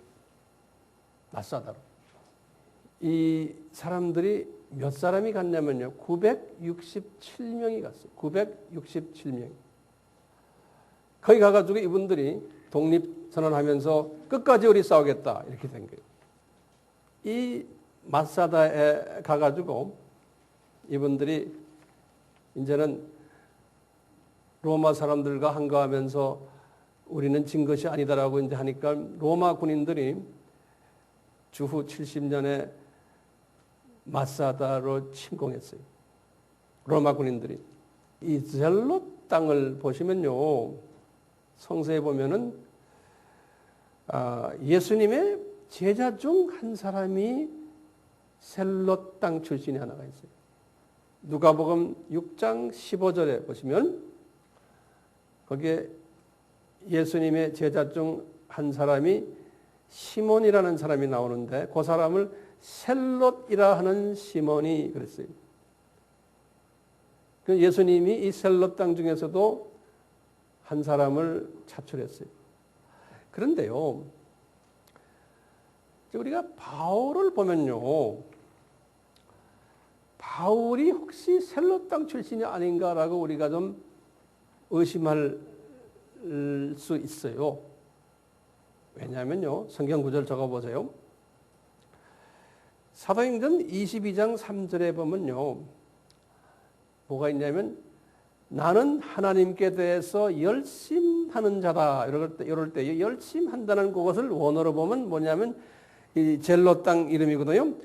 마사다로. 이 사람들이 몇 사람이 갔냐면요, 967명이 갔어요. 967명. 거기 가가지고 이분들이 독립선언하면서 끝까지 우리 싸우겠다 이렇게 된 거예요. 이 마사다에 가가지고 이분들이 이제는 로마 사람들과 한가하면서 우리는 진 것이 아니다라고 이제 하니까 로마 군인들이 주후 70년에 마사다로 침공했어요. 로마 군인들이. 이 젤롯 땅을 보시면요, 성서에 보면은 예수님의 제자 중 한 사람이 셀롯 땅 출신이 하나가 있어요. 누가복음 6장 15절에 보시면 거기에 예수님의 제자 중 한 사람이 시몬이라는 사람이 나오는데 그 사람을 셀롯이라 하는 시몬이 그랬어요. 예수님이 이 셀롯 땅 중에서도 한 사람을 차출했어요. 그런데요, 우리가 바울을 보면요, 바울이 혹시 셀롯 땅 출신이 아닌가라고 우리가 좀 의심할 수 있어요. 왜냐하면요, 성경 구절 적어보세요. 사도행전 22장 3절에 보면요, 뭐가 있냐면 나는 하나님께 대해서 열심하는 자다. 이럴 때 열심한다는 그것을 원어로 보면 뭐냐면 이 젤롯 땅 이름이거든요.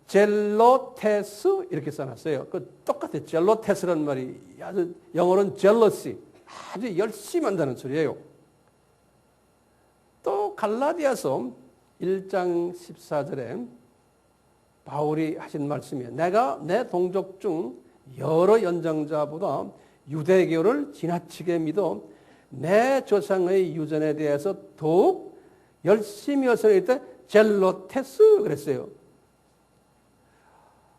젤로테스 이렇게 써놨어요. 그 똑같아요. 젤로테스라는 말이 아주 영어로는 jealousy, 아주 열심히 한다는 소리예요. 또 갈라디아서 1장 14절에 바울이 하신 말씀이에요. 내가 내 동족 중 여러 연장자보다 유대교를 지나치게 믿어 내 조상의 유전에 대해서 더욱 열심히 했을 때 젤로테스 그랬어요.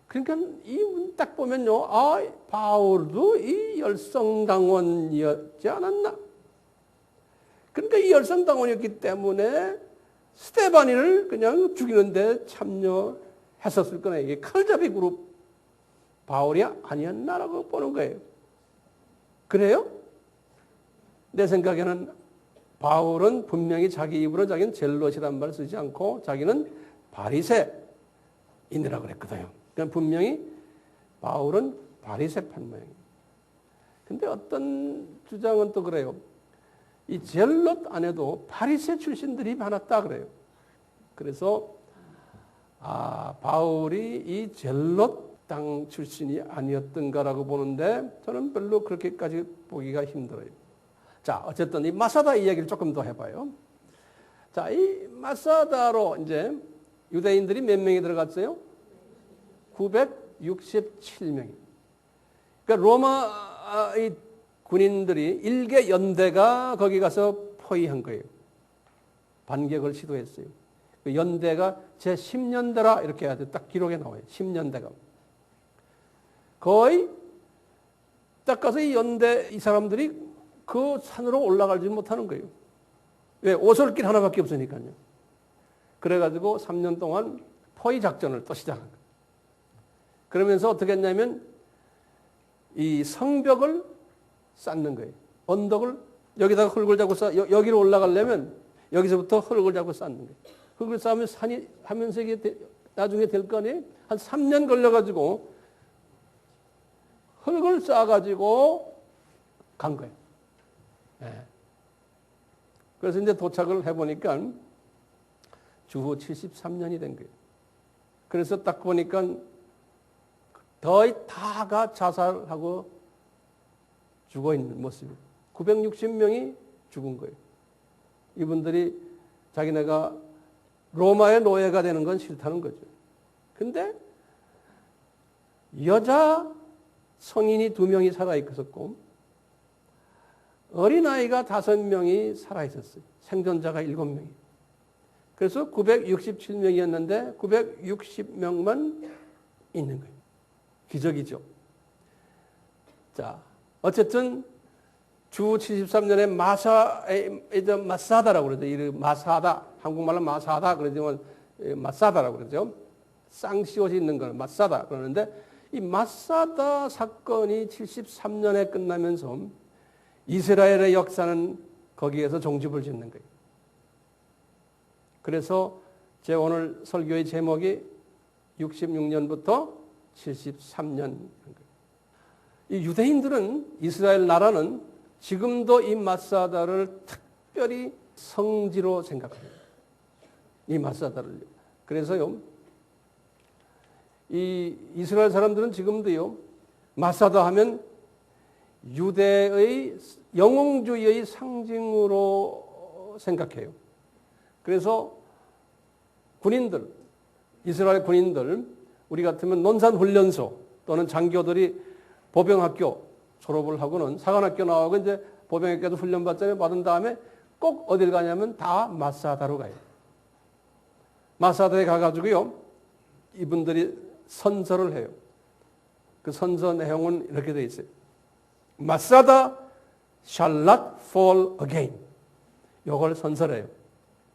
그러니까 이 딱 보면요, 바울도 이 열성당원이었지 않았나? 그러니까 이 열성당원이었기 때문에 스테바니를 그냥 죽이는데 참여했었을 거네. 이게 칼잡이 그룹 바울이 아니었나라고 보는 거예요. 그래요? 내 생각에는 바울은 분명히 자기 입으로 자기는 젤롯이라는 말을 쓰지 않고 자기는 바리새인이라고 그랬거든요. 그러니까 분명히 바울은 바리새판 모양이에요. 근데 어떤 주장은 또 그래요. 이 젤롯 안에도 바리새 출신들이 많았다 그래요. 그래서 바울이 이 젤롯 땅 출신이 아니었던가라고 보는데 저는 별로 그렇게까지 보기가 힘들어요. 자, 어쨌든 이 마사다 이야기를 조금 더 해봐요. 자, 이 마사다로 이제 유대인들이 몇 명이 들어갔어요? 967명이. 그러니까 로마의 군인들이 일개 연대가 거기 가서 포위한 거예요. 반격을 시도했어요. 그 연대가 제10년대라 이렇게 해야 돼. 딱 기록에 나와요. 10년대가. 거의 딱 가서 이 연대 이 사람들이 그 산으로 올라가지 못하는 거예요. 왜? 오솔길 하나밖에 없으니까요. 그래가지고 3년 동안 포위 작전을 또 시작한 거예요. 그러면서 어떻게 했냐면 이 성벽을 쌓는 거예요. 언덕을 여기다가 흙을 잡고 여기로 올라가려면 여기서부터 흙을 잡고 쌓는 거예요. 흙을 쌓으면 산이 하면서 이게 나중에 될 거 아니에요? 한 3년 걸려가지고 흙을 쌓아가지고 간 거예요. 네. 그래서 이제 도착을 해보니까 주후 73년이 된 거예요. 그래서 딱 보니까 거의 다가 자살하고 죽어 있는 모습이에요. 960명이 죽은 거예요. 이분들이 자기네가 로마의 노예가 되는 건 싫다는 거죠. 근데 여자 성인이 2명이 살아있었고 어린아이가 5명이 살아있었어요. 생존자가 7명이. 그래서 967명이었는데 960명만 있는 거예요. 기적이죠. 자, 어쨌든 주 73년에 마사다라고 그러죠. 이 마사다, 한국말로 마사다 그러지만 마사다라고 그러죠. 쌍시옷이 있는 걸 마사다 그러는데 이 마사다 사건이 73년에 끝나면서 이스라엘의 역사는 거기에서 종집을 짓는 거예요. 그래서 제 오늘 설교의 제목이 66년부터 73년. 이 유대인들은 이스라엘 나라는 지금도 이 마사다를 특별히 성지로 생각합니다. 이 마사다를. 그래서요, 이 이스라엘 사람들은 지금도요, 마사다 하면 유대의 영웅주의의 상징으로 생각해요. 그래서 군인들, 이스라엘 군인들, 우리 같으면 논산훈련소 또는 장교들이 보병학교 졸업을 하고는 사관학교 나오고 이제 보병학교도 훈련받잖아요. 받은 다음에 꼭 어딜 가냐면 다 마사다로 가요. 마사다에 가가지고요, 이분들이 선서를 해요. 그 선서 내용은 이렇게 되어 있어요. 마사다 shall not fall again. 이걸 선서해요.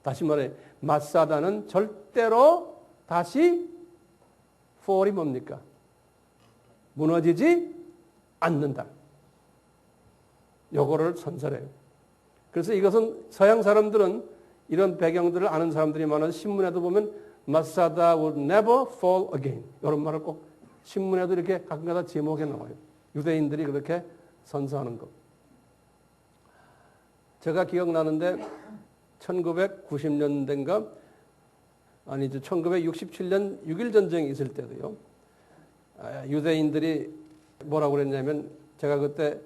다시 말해, 마사다는 절대로 다시 fall이 뭡니까? 무너지지 않는다. 요거를 선서해요. 그래서 이것은 서양 사람들은 이런 배경들을 아는 사람들이 많아서 신문에도 보면 마사다 would never fall again. 이런 말을 꼭 신문에도 이렇게 가끔가다 제목에 나와요. 유대인들이 그렇게 선서하는 것. 제가 기억나는데 1990년대인가 아니죠. 1967년 6.1 전쟁이 있을 때도요. 유대인들이 뭐라고 그랬냐면 제가 그때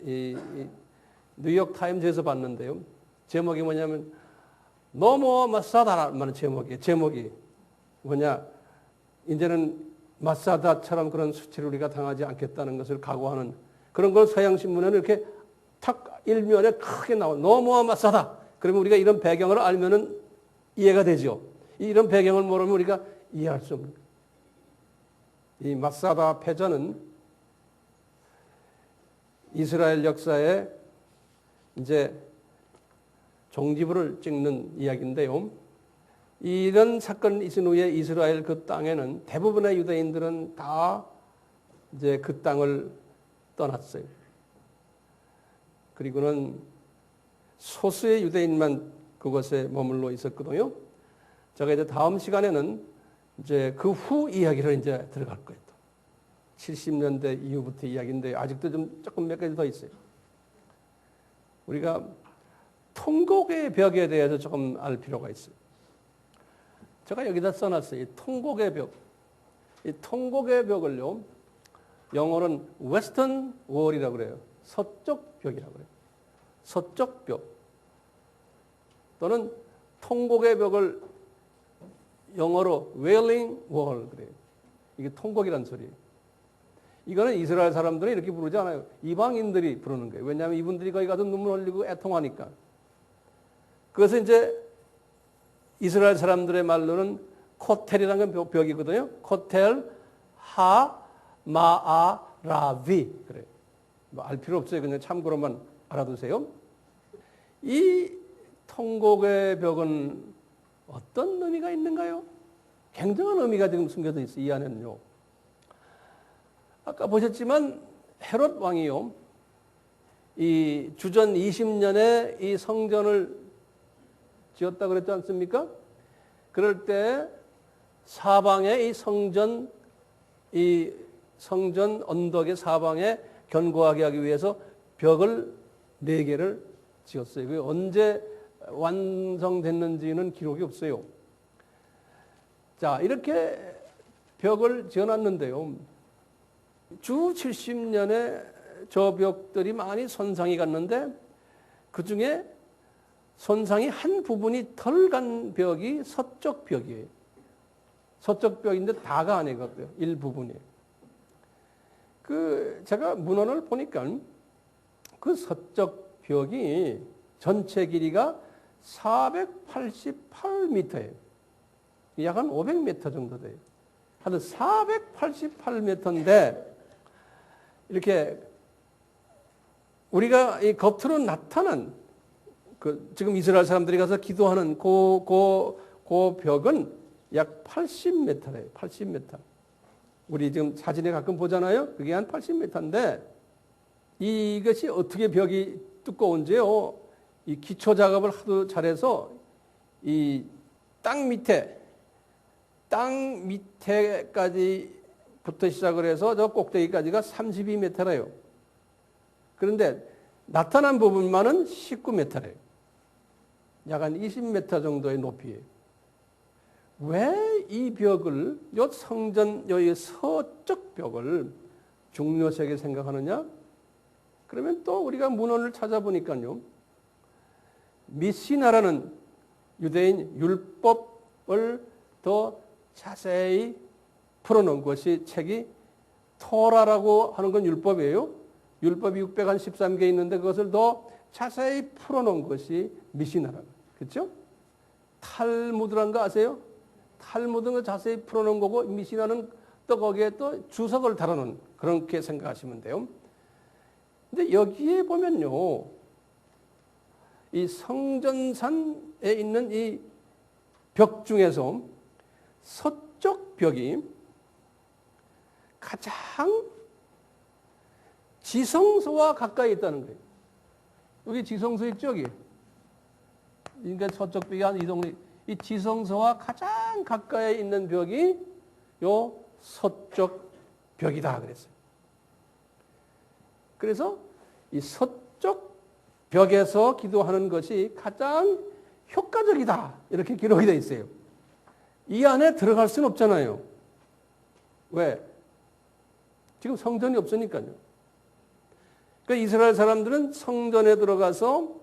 이 뉴욕 타임즈에서 봤는데요. 제목이 뭐냐면 너무 마사다라는 제목이에요. 제목이 뭐냐. 이제는 마사다처럼 그런 수치를 우리가 당하지 않겠다는 것을 각오하는 그런 걸 서양 신문에는 이렇게 탁 일면에 크게 나와. 너무 마사다. 그러면 우리가 이런 배경을 알면은 이해가 되죠. 이런 배경을 모르면 우리가 이해할 수 없는 거예요. 이 마사다 패전은 이스라엘 역사에 이제 종지부를 찍는 이야기인데요. 이런 사건이 있은 후에 이스라엘 그 땅에는 대부분의 유대인들은 다 이제 그 땅을 떠났어요. 그리고는 소수의 유대인만 그곳에 머물러 있었거든요. 제가 이제 다음 시간에는 이제 그 후 이야기를 이제 들어갈 거예요. 70년대 이후부터 이야기인데 아직도 좀 조금 몇 가지 더 있어요. 우리가 통곡의 벽에 대해서 조금 알 필요가 있어요. 제가 여기다 써놨어요. 이 통곡의 벽. 이 통곡의 벽을요, 영어로는 웨스턴 월이라고 그래요. 서쪽 벽이라고 그래요. 서쪽 벽. 또는 통곡의 벽을 영어로 wailing wall 그래요. 이게 통곡이란 소리예요. 이거는 이스라엘 사람들은 이렇게 부르지 않아요. 이방인들이 부르는 거예요. 왜냐하면 이분들이 거기 가서 눈물 흘리고 애통하니까. 그래서 이제 이스라엘 사람들의 말로는 코텔이라는 건 벽이거든요. 코텔 하마아라비 그래요. 뭐 알 필요 없어요. 그냥 참고로만 알아두세요. 이 통곡의 벽은 어떤 의미가 있는가요? 굉장한 의미가 지금 숨겨져 있어요. 이 안에는요. 아까 보셨지만 헤롯 왕이요, 이 주전 20년에 이 성전을 지었다 그랬지 않습니까? 그럴 때 사방에 이 성전 언덕의 사방에 견고하게 하기 위해서 벽을 4개를 지었어요. 그게 언제 완성됐는지는 기록이 없어요. 자, 이렇게 벽을 지어놨는데요. 주 70년에 저 벽들이 많이 손상이 갔는데 그 중에 손상이 한 부분이 덜 간 벽이 서쪽 벽이에요. 서쪽 벽인데 다가 아니거든요. 일부분이에요. 제가 문헌을 보니까 그 서쪽 벽이 전체 길이가 488m예요. 약 한 500m 정도 돼요. 하여튼 488m인데 이렇게 우리가 이 겉으로 나타난 지금 이스라엘 사람들이 가서 기도하는 그 벽은 약 80m래요. 80m. 우리 지금 사진에 가끔 보잖아요. 그게 한 80m인데 이것이 어떻게 벽이 두꺼운지요. 이 기초 작업을 하도 잘해서 이 땅 밑에까지부터 시작을 해서 저 꼭대기까지가 32m래요. 그런데 나타난 부분만은 19m래요. 약 한 20m 정도의 높이예요. 왜 이 벽을, 요 성전, 여기 서쪽 벽을 중요하게 생각하느냐? 그러면 또 우리가 문헌을 찾아보니까요. 미시나라는 유대인 율법을 더 자세히 풀어놓은 것이 책이 토라라고 하는 건 율법이에요. 율법이 613개 있는데 그것을 더 자세히 풀어놓은 것이 미시나라. 그렇죠? 탈무드란 거 아세요? 탈무드는 자세히 풀어놓은 거고 미시나는 또 거기에 또 주석을 달아놓은 그렇게 생각하시면 돼요. 근데 여기에 보면요. 이 성전산에 있는 이 벽 중에서 서쪽 벽이 가장 지성소와 가까이 있다는 거예요. 여기 지성소 있죠, 여기? 그러니까 서쪽 벽이 한 이 동네. 이 지성소와 가장 가까이 있는 벽이 요 서쪽 벽이다 그랬어요. 그래서 이 서쪽 벽에서 기도하는 것이 가장 효과적이다 이렇게 기록이 되어 있어요. 이 안에 들어갈 수는 없잖아요. 왜? 지금 성전이 없으니까요. 그러니까 이스라엘 사람들은 성전에 들어가서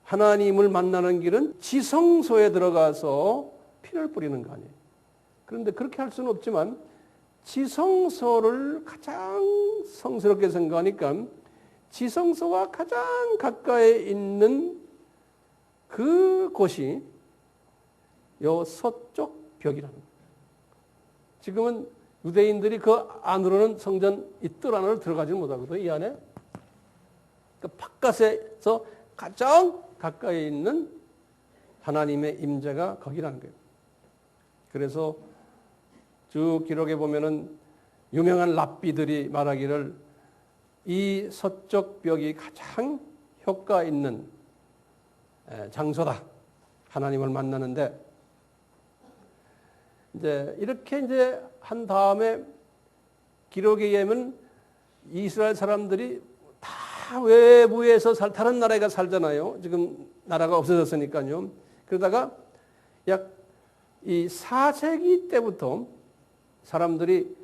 하나님을 만나는 길은 지성소에 들어가서 피를 뿌리는 거 아니에요. 그런데 그렇게 할 수는 없지만 지성소를 가장 성스럽게 생각하니까 지성소와 가장 가까이 있는 그곳이 요 서쪽 벽이라는 거예요. 지금은 유대인들이 그 안으로는 성전 이 뜰 안으로 들어가지 못하거든요. 이 안에. 그 바깥에서 가장 가까이 있는 하나님의 임재가 거기라는 거예요. 그래서 쭉 기록에 보면은 유명한 랍비들이 말하기를 이 서쪽 벽이 가장 효과 있는 장소다. 하나님을 만나는데 이제 이렇게 이제 한 다음에 기록에 의하면 이스라엘 사람들이 다 외부에서 다른 나라에 살잖아요. 지금 나라가 없어졌으니까요. 그러다가 약 이 4세기 때부터 사람들이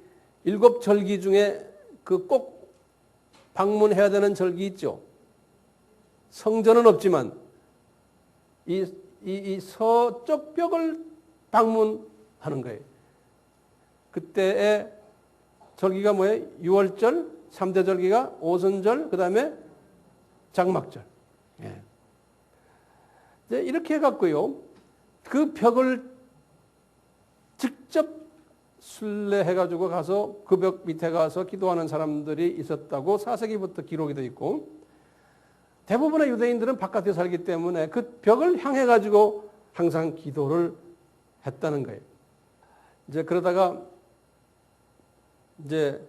7절기 중에 그 꼭 방문해야 되는 절기 있죠. 성전은 없지만 이 서쪽 벽을 방문하는 거예요. 그때의 절기가 뭐예요? 6월절, 3대 절기가 오순절, 그 다음에 장막절. 예. 이렇게 해갖고요. 그 벽을 직접 순례해가지고 가서 그 벽 밑에 가서 기도하는 사람들이 있었다고 4세기부터 기록이 되어 있고, 대부분의 유대인들은 바깥에 살기 때문에 그 벽을 향해가지고 항상 기도를 했다는 거예요. 이제 그러다가 이제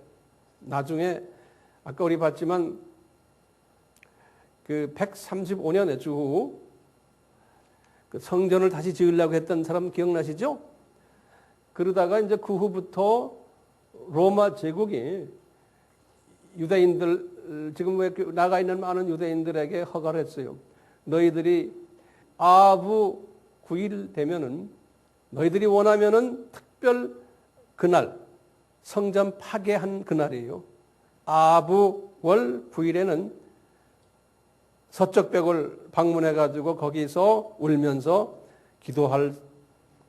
나중에 아까 우리 봤지만 그 135년에 주후 그 성전을 다시 지으려고 했던 사람 기억나시죠? 그러다가 이제 그 후부터 로마 제국이 유대인들, 지금 나가 있는 많은 유대인들에게 허가를 했어요. 너희들이 아부 9일 되면은 너희들이 원하면은 특별 그날, 성전 파괴한 그날이에요. 아부월 9일에는 서쪽 벽을 방문해가지고 거기서 울면서 기도할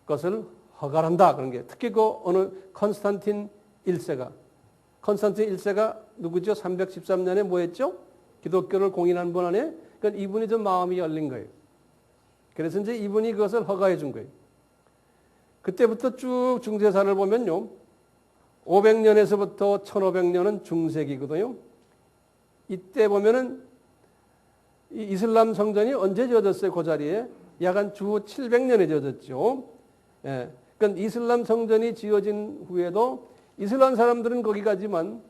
것을 허가한다. 그런 게 특히 그 어느 컨스탄틴 1세가 누구죠? 313년에 뭐 했죠? 기독교를 공인한 분 안에 그러니까 이분이 좀 마음이 열린 거예요. 그래서 이제 이분이 그것을 허가해 준 거예요. 그때부터 쭉 중세사를 보면요. 500년에서부터 1500년은 중세기거든요. 이때 보면은 이 이슬람 성전이 언제 지어졌어요? 그 자리에 약 한 주 700년에 지어졌죠. 예. 그러니까 이슬람 성전이 지어진 후에도 이슬람 사람들은 거기 가지만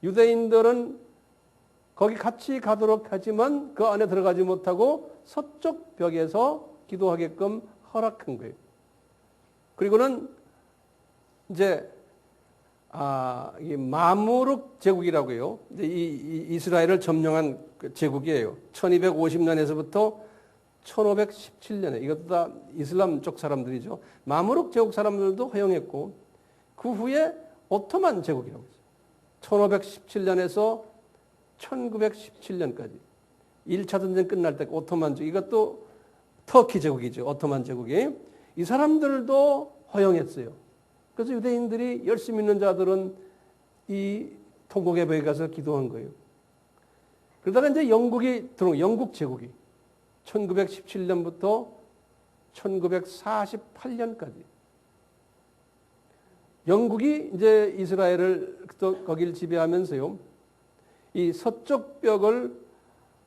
유대인들은 거기 같이 가도록 하지만 그 안에 들어가지 못하고 서쪽 벽에서 기도하게끔 허락한 거예요. 그리고는 이제 이 마무룩 제국이라고요. 이제 이 이스라엘을 점령한 그 제국이에요. 1250년에서부터 1517년에 이것도 다 이슬람 쪽 사람들이죠. 마무룩 제국 사람들도 허용했고 그 후에 오토만 제국이라고 했어요. 1517년에서 1917년까지 1차 전쟁 끝날 때 오토만 제국, 이것도 터키 제국이죠. 오토만 제국이. 이 사람들도 허용했어요. 그래서 유대인들이 열심히 있는 자들은 이 통곡의 벽에 가서 기도한 거예요. 그러다가 이제 영국 제국이 1917년부터 1948년까지 영국이 이제 이스라엘을 또 거기를 지배하면서요. 이 서쪽 벽을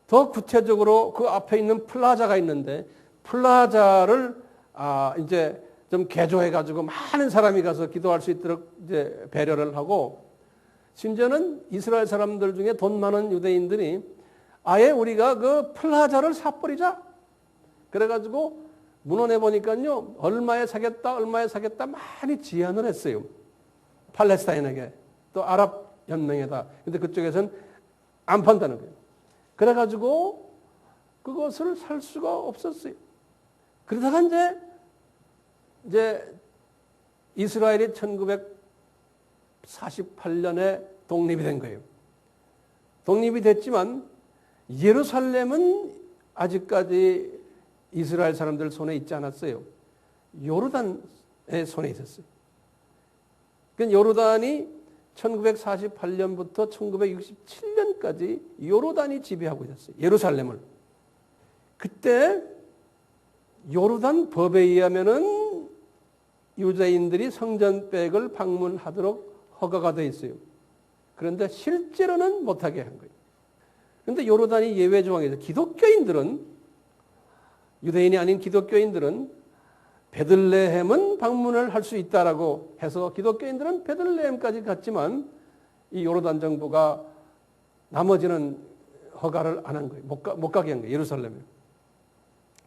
더 구체적으로 그 앞에 있는 플라자가 있는데 플라자를 이제 좀 개조해 가지고 많은 사람이 가서 기도할 수 있도록 이제 배려를 하고 심지어는 이스라엘 사람들 중에 돈 많은 유대인들이 아예 우리가 그 플라자를 사버리자. 그래가지고 문헌에 보니까요. 얼마에 사겠다 많이 제안을 했어요. 팔레스타인에게 또 아랍 연맹에다. 근데 그쪽에서는 안 판다는 거예요. 그래가지고 그것을 살 수가 없었어요. 그러다가 이제 이스라엘이 1948년에 독립이 된 거예요. 독립이 됐지만 예루살렘은 아직까지 이스라엘 사람들 손에 있지 않았어요. 요르단의 손에 있었어요. 그러니까 요르단이 1948년부터 1967년까지 요르단이 지배하고 있었어요. 예루살렘을. 그때 요르단 법에 의하면은 유대인들이 성전백을 방문하도록 허가가 되어 있어요. 그런데 실제로는 못하게 한 거예요. 그런데 요르단이 예외 조항이 있어요. 기독교인들은 유대인이 아닌 기독교인들은 베들레헴은 방문을 할 수 있다라고 해서 기독교인들은 베들레헴까지 갔지만 이 요르단 정부가 나머지는 허가를 안 한 거예요. 못 가게 한 거예요. 예루살렘에.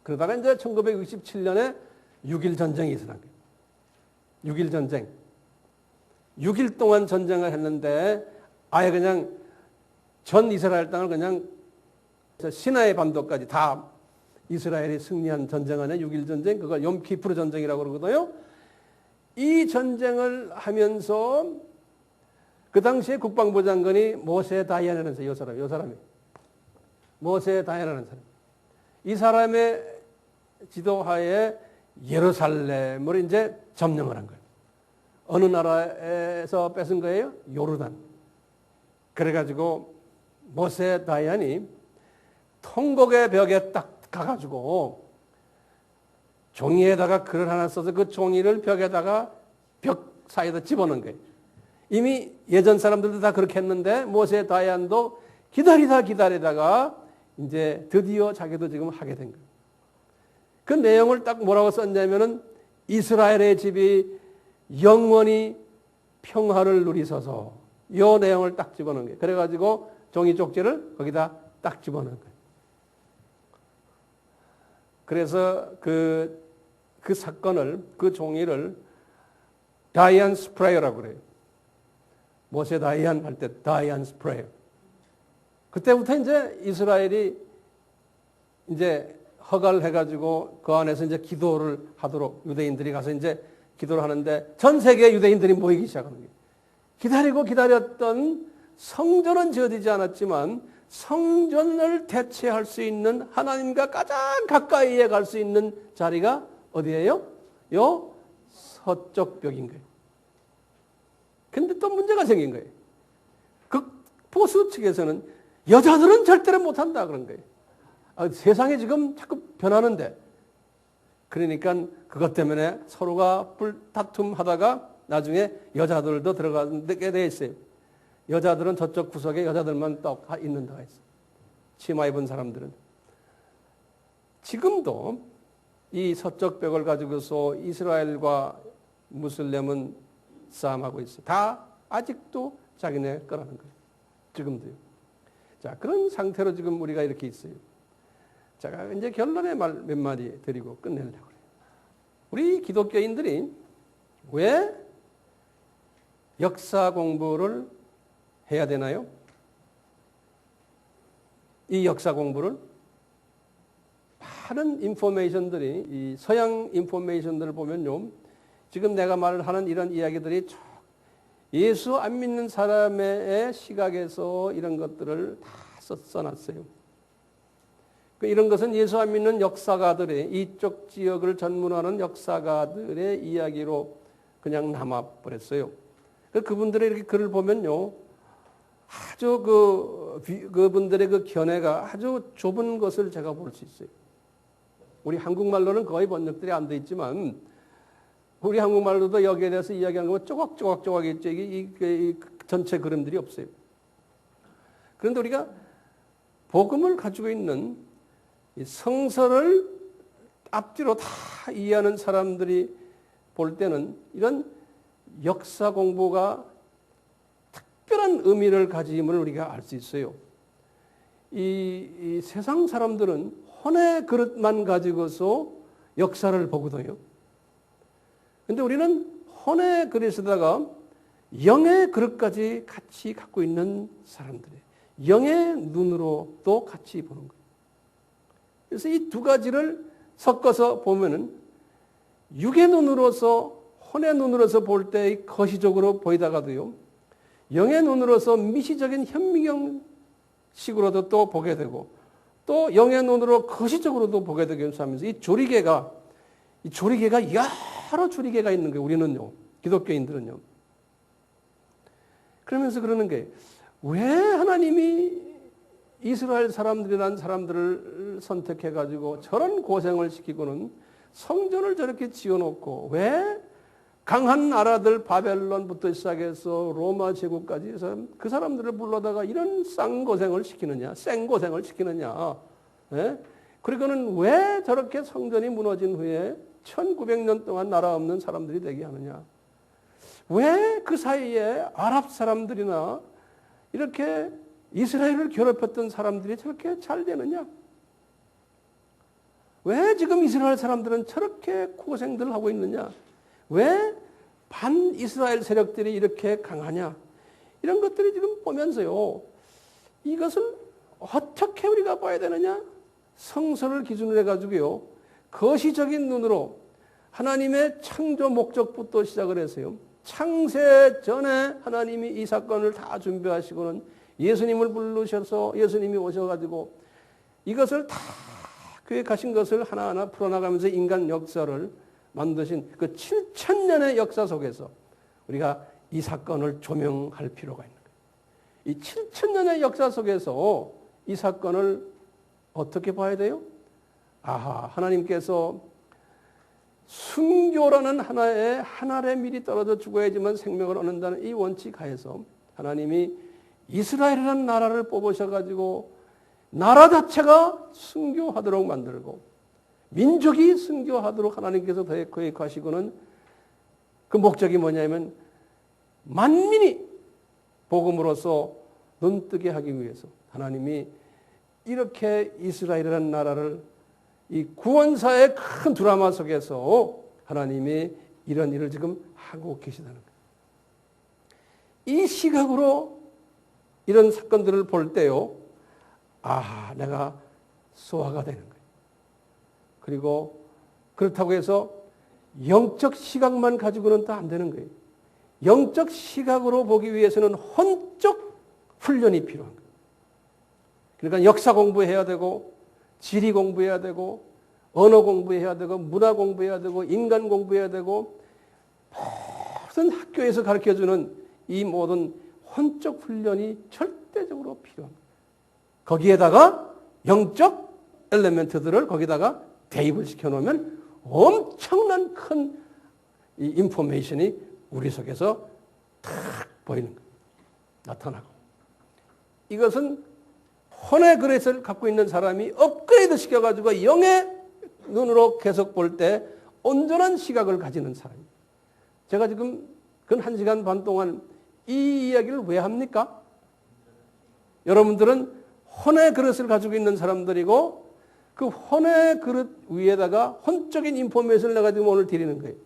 그러다가 이제 1967년에 6.1 전쟁이 일어난 거예요. 6.1 전쟁. 6일 동안 전쟁을 했는데 아예 그냥 전 이스라엘 땅을 그냥 시나이 반도까지 다 이스라엘이 승리한 전쟁 안에 6.1 전쟁, 그걸 욤키프르 전쟁이라고 그러거든요. 이 전쟁을 하면서 그 당시에 국방부 장관이 모세 다이안이라는 사람, 이 사람이. 모세 다이안이라는 사람. 이 사람의 지도하에 예루살렘을 이제 점령을 한 거예요. 어느 나라에서 뺏은 거예요? 요르단. 그래가지고 모세 다이안이 통곡의 벽에 딱 가가지고 종이에다가 글을 하나 써서 그 종이를 벽에다가 벽 사이에다 집어넣은 거예요. 이미 예전 사람들도 다 그렇게 했는데 모세 다이안도 기다리다가 이제 드디어 자기도 지금 하게 된 거예요. 그 내용을 딱 뭐라고 썼냐면은 이스라엘의 집이 영원히 평화를 누리소서, 이 내용을 딱 집어넣은 거예요. 그래가지고 종이 쪽지를 거기다 딱 집어넣은 거예요. 그래서 그 사건을, 그 종이를 다이안 스프레이어라고 그래요. 모세 다이안 할 때 다이안 스프레이어. 그때부터 이제 이스라엘이 이제 허가를 해가지고 그 안에서 이제 기도를 하도록 유대인들이 가서 이제 기도를 하는데 전 세계 유대인들이 모이기 시작하는 거예요. 기다리고 기다렸던 성전은 지어지지 않았지만 성전을 대체할 수 있는 하나님과 가장 가까이에 갈 수 있는 자리가 어디예요? 요 서쪽 벽인 거예요. 근데 또 문제가 생긴 거예요. 그 보수 측에서는 여자들은 절대로 못한다 그런 거예요. 세상이 지금 자꾸 변하는데, 그러니까 그것 때문에 서로가 불다툼 하다가 나중에 여자들도 들어가게 돼 있어요. 여자들은 저쪽 구석에 여자들만 딱 있는 데가 있어요. 치마 입은 사람들은. 지금도 이 서쪽 벽을 가지고서 이스라엘과 무슬림은 싸움하고 있어요. 다 아직도 자기네 거라는 거예요. 지금도요. 자, 그런 상태로 지금 우리가 이렇게 있어요. 제가 이제 결론의 말 몇 마디 드리고 끝내려고 해요. 우리 기독교인들이 왜 역사 공부를 해야 되나요? 이 역사 공부를 많은 인포메이션들이, 이 서양 인포메이션들을 보면요, 지금 내가 말을 하는 이런 이야기들이 예수 안 믿는 사람의 시각에서 이런 것들을 다 써놨어요. 이런 것은 예수 안 믿는 역사가들의, 이쪽 지역을 전문하는 역사가들의 이야기로 그냥 남아버렸어요. 그분들의 이렇게 글을 보면요, 아주 그분들의 그 견해가 아주 좁은 것을 제가 볼 수 있어요. 우리 한국말로는 거의 번역들이 안 돼 있지만, 우리 한국말로도 여기에 대해서 이야기하는 건 조각조각 있죠. 이 전체 그림들이 없어요. 그런데 우리가 복음을 가지고 있는 이 성서를 앞뒤로 다 이해하는 사람들이 볼 때는 이런 역사 공부가 특별한 의미를 가짐을 우리가 알 수 있어요. 이 세상 사람들은 혼의 그릇만 가지고서 역사를 보거든요. 근데 우리는 혼의 그릇에다가 영의 그릇까지 같이 갖고 있는 사람들이에요. 영의 눈으로 또 같이 보는 거예요. 그래서 이 두 가지를 섞어서 보면은 육의 눈으로서, 혼의 눈으로서 볼 때 거시적으로 보이다가도요, 영의 눈으로서 미시적인 현미경식으로도 또 보게 되고, 또 영의 눈으로 거시적으로도 보게 되게 하면서 이 조리개가 여러 조리개가 있는 거예요. 우리는요, 기독교인들은요. 그러면서 그러는 게, 왜 하나님이 이스라엘 사람들이라는 사람들을 선택해가지고 저런 고생을 시키고는 성전을 저렇게 지어놓고, 왜 강한 나라들 바벨론부터 시작해서 로마 제국까지 해서 그 사람들을 불러다가 이런 쌍고생을 시키느냐, 생고생을 시키느냐. 예? 그리고는 왜 저렇게 성전이 무너진 후에 1900년 동안 나라 없는 사람들이 되게 하느냐. 왜 그 사이에 아랍 사람들이나 이렇게 이스라엘을 괴롭혔던 사람들이 저렇게 잘 되느냐. 왜 지금 이스라엘 사람들은 저렇게 고생들을 하고 있느냐? 왜 반이스라엘 세력들이 이렇게 강하냐? 이런 것들이 지금 보면서요. 이것을 어떻게 우리가 봐야 되느냐? 성서를 기준으로 해가지고요. 거시적인 눈으로 하나님의 창조 목적부터 시작을 해서요. 창세 전에 하나님이 이 사건을 다 준비하시고는 예수님을 부르셔서 예수님이 오셔가지고 이것을 다 계획하신 것을 하나하나 풀어나가면서 인간 역사를 만드신 그 7,000년의 역사 속에서 우리가 이 사건을 조명할 필요가 있는 거예요. 이 7,000년의 역사 속에서 이 사건을 어떻게 봐야 돼요? 하나님께서 순교라는 하나의 한 알에 미리 떨어져 죽어야지만 생명을 얻는다는 이 원칙 하에서 하나님이 이스라엘이라는 나라를 뽑으셔가지고 나라 자체가 순교하도록 만들고 민족이 순교하도록 하나님께서 계획하시고는 그 목적이 뭐냐면 만민이 복음으로서 눈뜨게 하기 위해서 하나님이 이렇게 이스라엘이라는 나라를 이 구원사의 큰 드라마 속에서 하나님이 이런 일을 지금 하고 계시다는 거예요. 이 시각으로 이런 사건들을 볼 때요. 내가 소화가 되는 거예요. 그리고 그렇다고 해서 영적 시각만 가지고는 또 안 되는 거예요. 영적 시각으로 보기 위해서는 혼적 훈련이 필요한 거예요. 그러니까 역사 공부해야 되고 지리 공부해야 되고 언어 공부해야 되고 문화 공부해야 되고 인간 공부해야 되고 모든 학교에서 가르쳐주는 이 모든 혼적 훈련이 절대적으로 필요한 거예요. 거기에다가 영적 엘리멘트들을 거기다가 대입을 시켜놓으면 엄청난 큰 이 인포메이션이 우리 속에서 탁 보이는 거예요. 나타나고. 이것은 혼의 그릇을 갖고 있는 사람이 업그레이드 시켜가지고 영의 눈으로 계속 볼 때 온전한 시각을 가지는 사람입니다. 제가 지금 근 1시간 반 동안 이 이야기를 왜 합니까? 여러분들은 혼의 그릇을 가지고 있는 사람들이고 그 혼의 그릇 위에다가 혼적인 인포메이션을 내가 지금 오늘 드리는 거예요.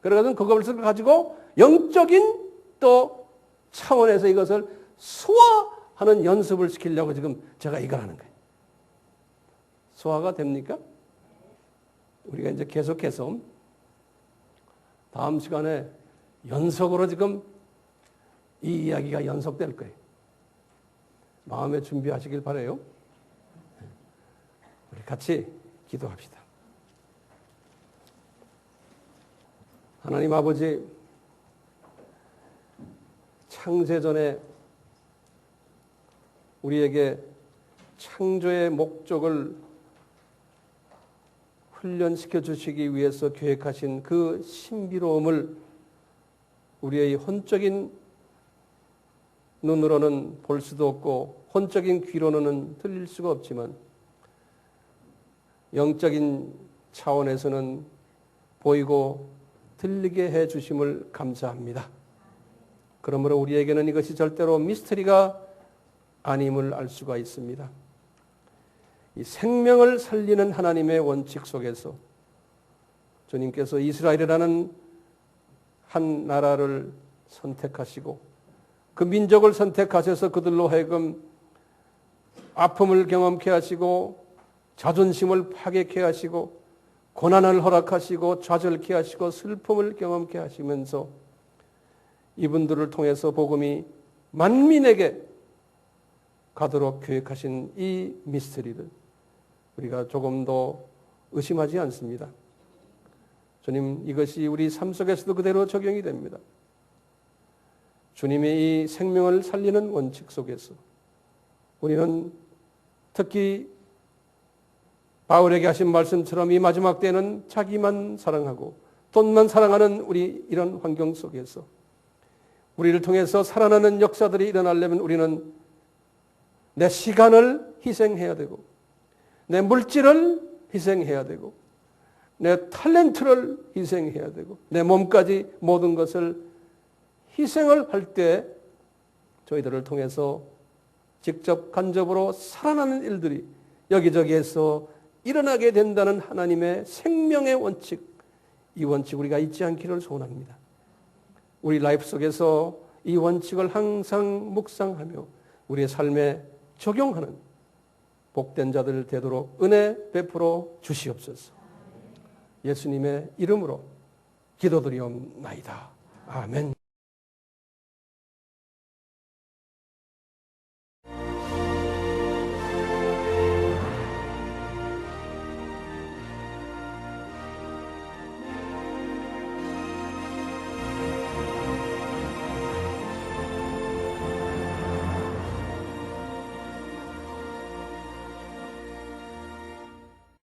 그래서 그것을 가지고 영적인 또 차원에서 이것을 소화하는 연습을 시키려고 지금 제가 이걸 하는 거예요. 소화가 됩니까? 우리가 이제 계속해서 다음 시간에 연속으로 지금 이 이야기가 연속될 거예요. 마음에 준비하시길 바라요. 우리 같이 기도합시다. 하나님 아버지, 창세전에 우리에게 창조의 목적을 훈련시켜 주시기 위해서 계획하신 그 신비로움을 우리의 혼적인 눈으로는 볼 수도 없고 혼적인 귀로는 들릴 수가 없지만 영적인 차원에서는 보이고 들리게 해 주심을 감사합니다. 그러므로 우리에게는 이것이 절대로 미스터리가 아님을 알 수가 있습니다. 이 생명을 살리는 하나님의 원칙 속에서 주님께서 이스라엘이라는 한 나라를 선택하시고 그 민족을 선택하셔서 그들로 하여금 아픔을 경험케 하시고 자존심을 파괴케 하시고 고난을 허락하시고 좌절케 하시고 슬픔을 경험케 하시면서 이분들을 통해서 복음이 만민에게 가도록 계획하신 이 미스터리를 우리가 조금 더 의심하지 않습니다. 주님, 이것이 우리 삶 속에서도 그대로 적용이 됩니다. 주님의 이 생명을 살리는 원칙 속에서 우리는 특히 바울에게 하신 말씀처럼 이 마지막 때는 자기만 사랑하고 돈만 사랑하는 우리 이런 환경 속에서 우리를 통해서 살아나는 역사들이 일어나려면 우리는 내 시간을 희생해야 되고 내 물질을 희생해야 되고 내 탤런트를 희생해야 되고 내 몸까지 모든 것을 희생을 할 때 저희들을 통해서 직접 간접으로 살아나는 일들이 여기저기에서 일어나게 된다는 하나님의 생명의 원칙, 이 원칙 우리가 잊지 않기를 소원합니다. 우리 라이프 속에서 이 원칙을 항상 묵상하며 우리의 삶에 적용하는 복된 자들 되도록 은혜 베풀어 주시옵소서. 예수님의 이름으로 기도드리옵나이다. 아멘.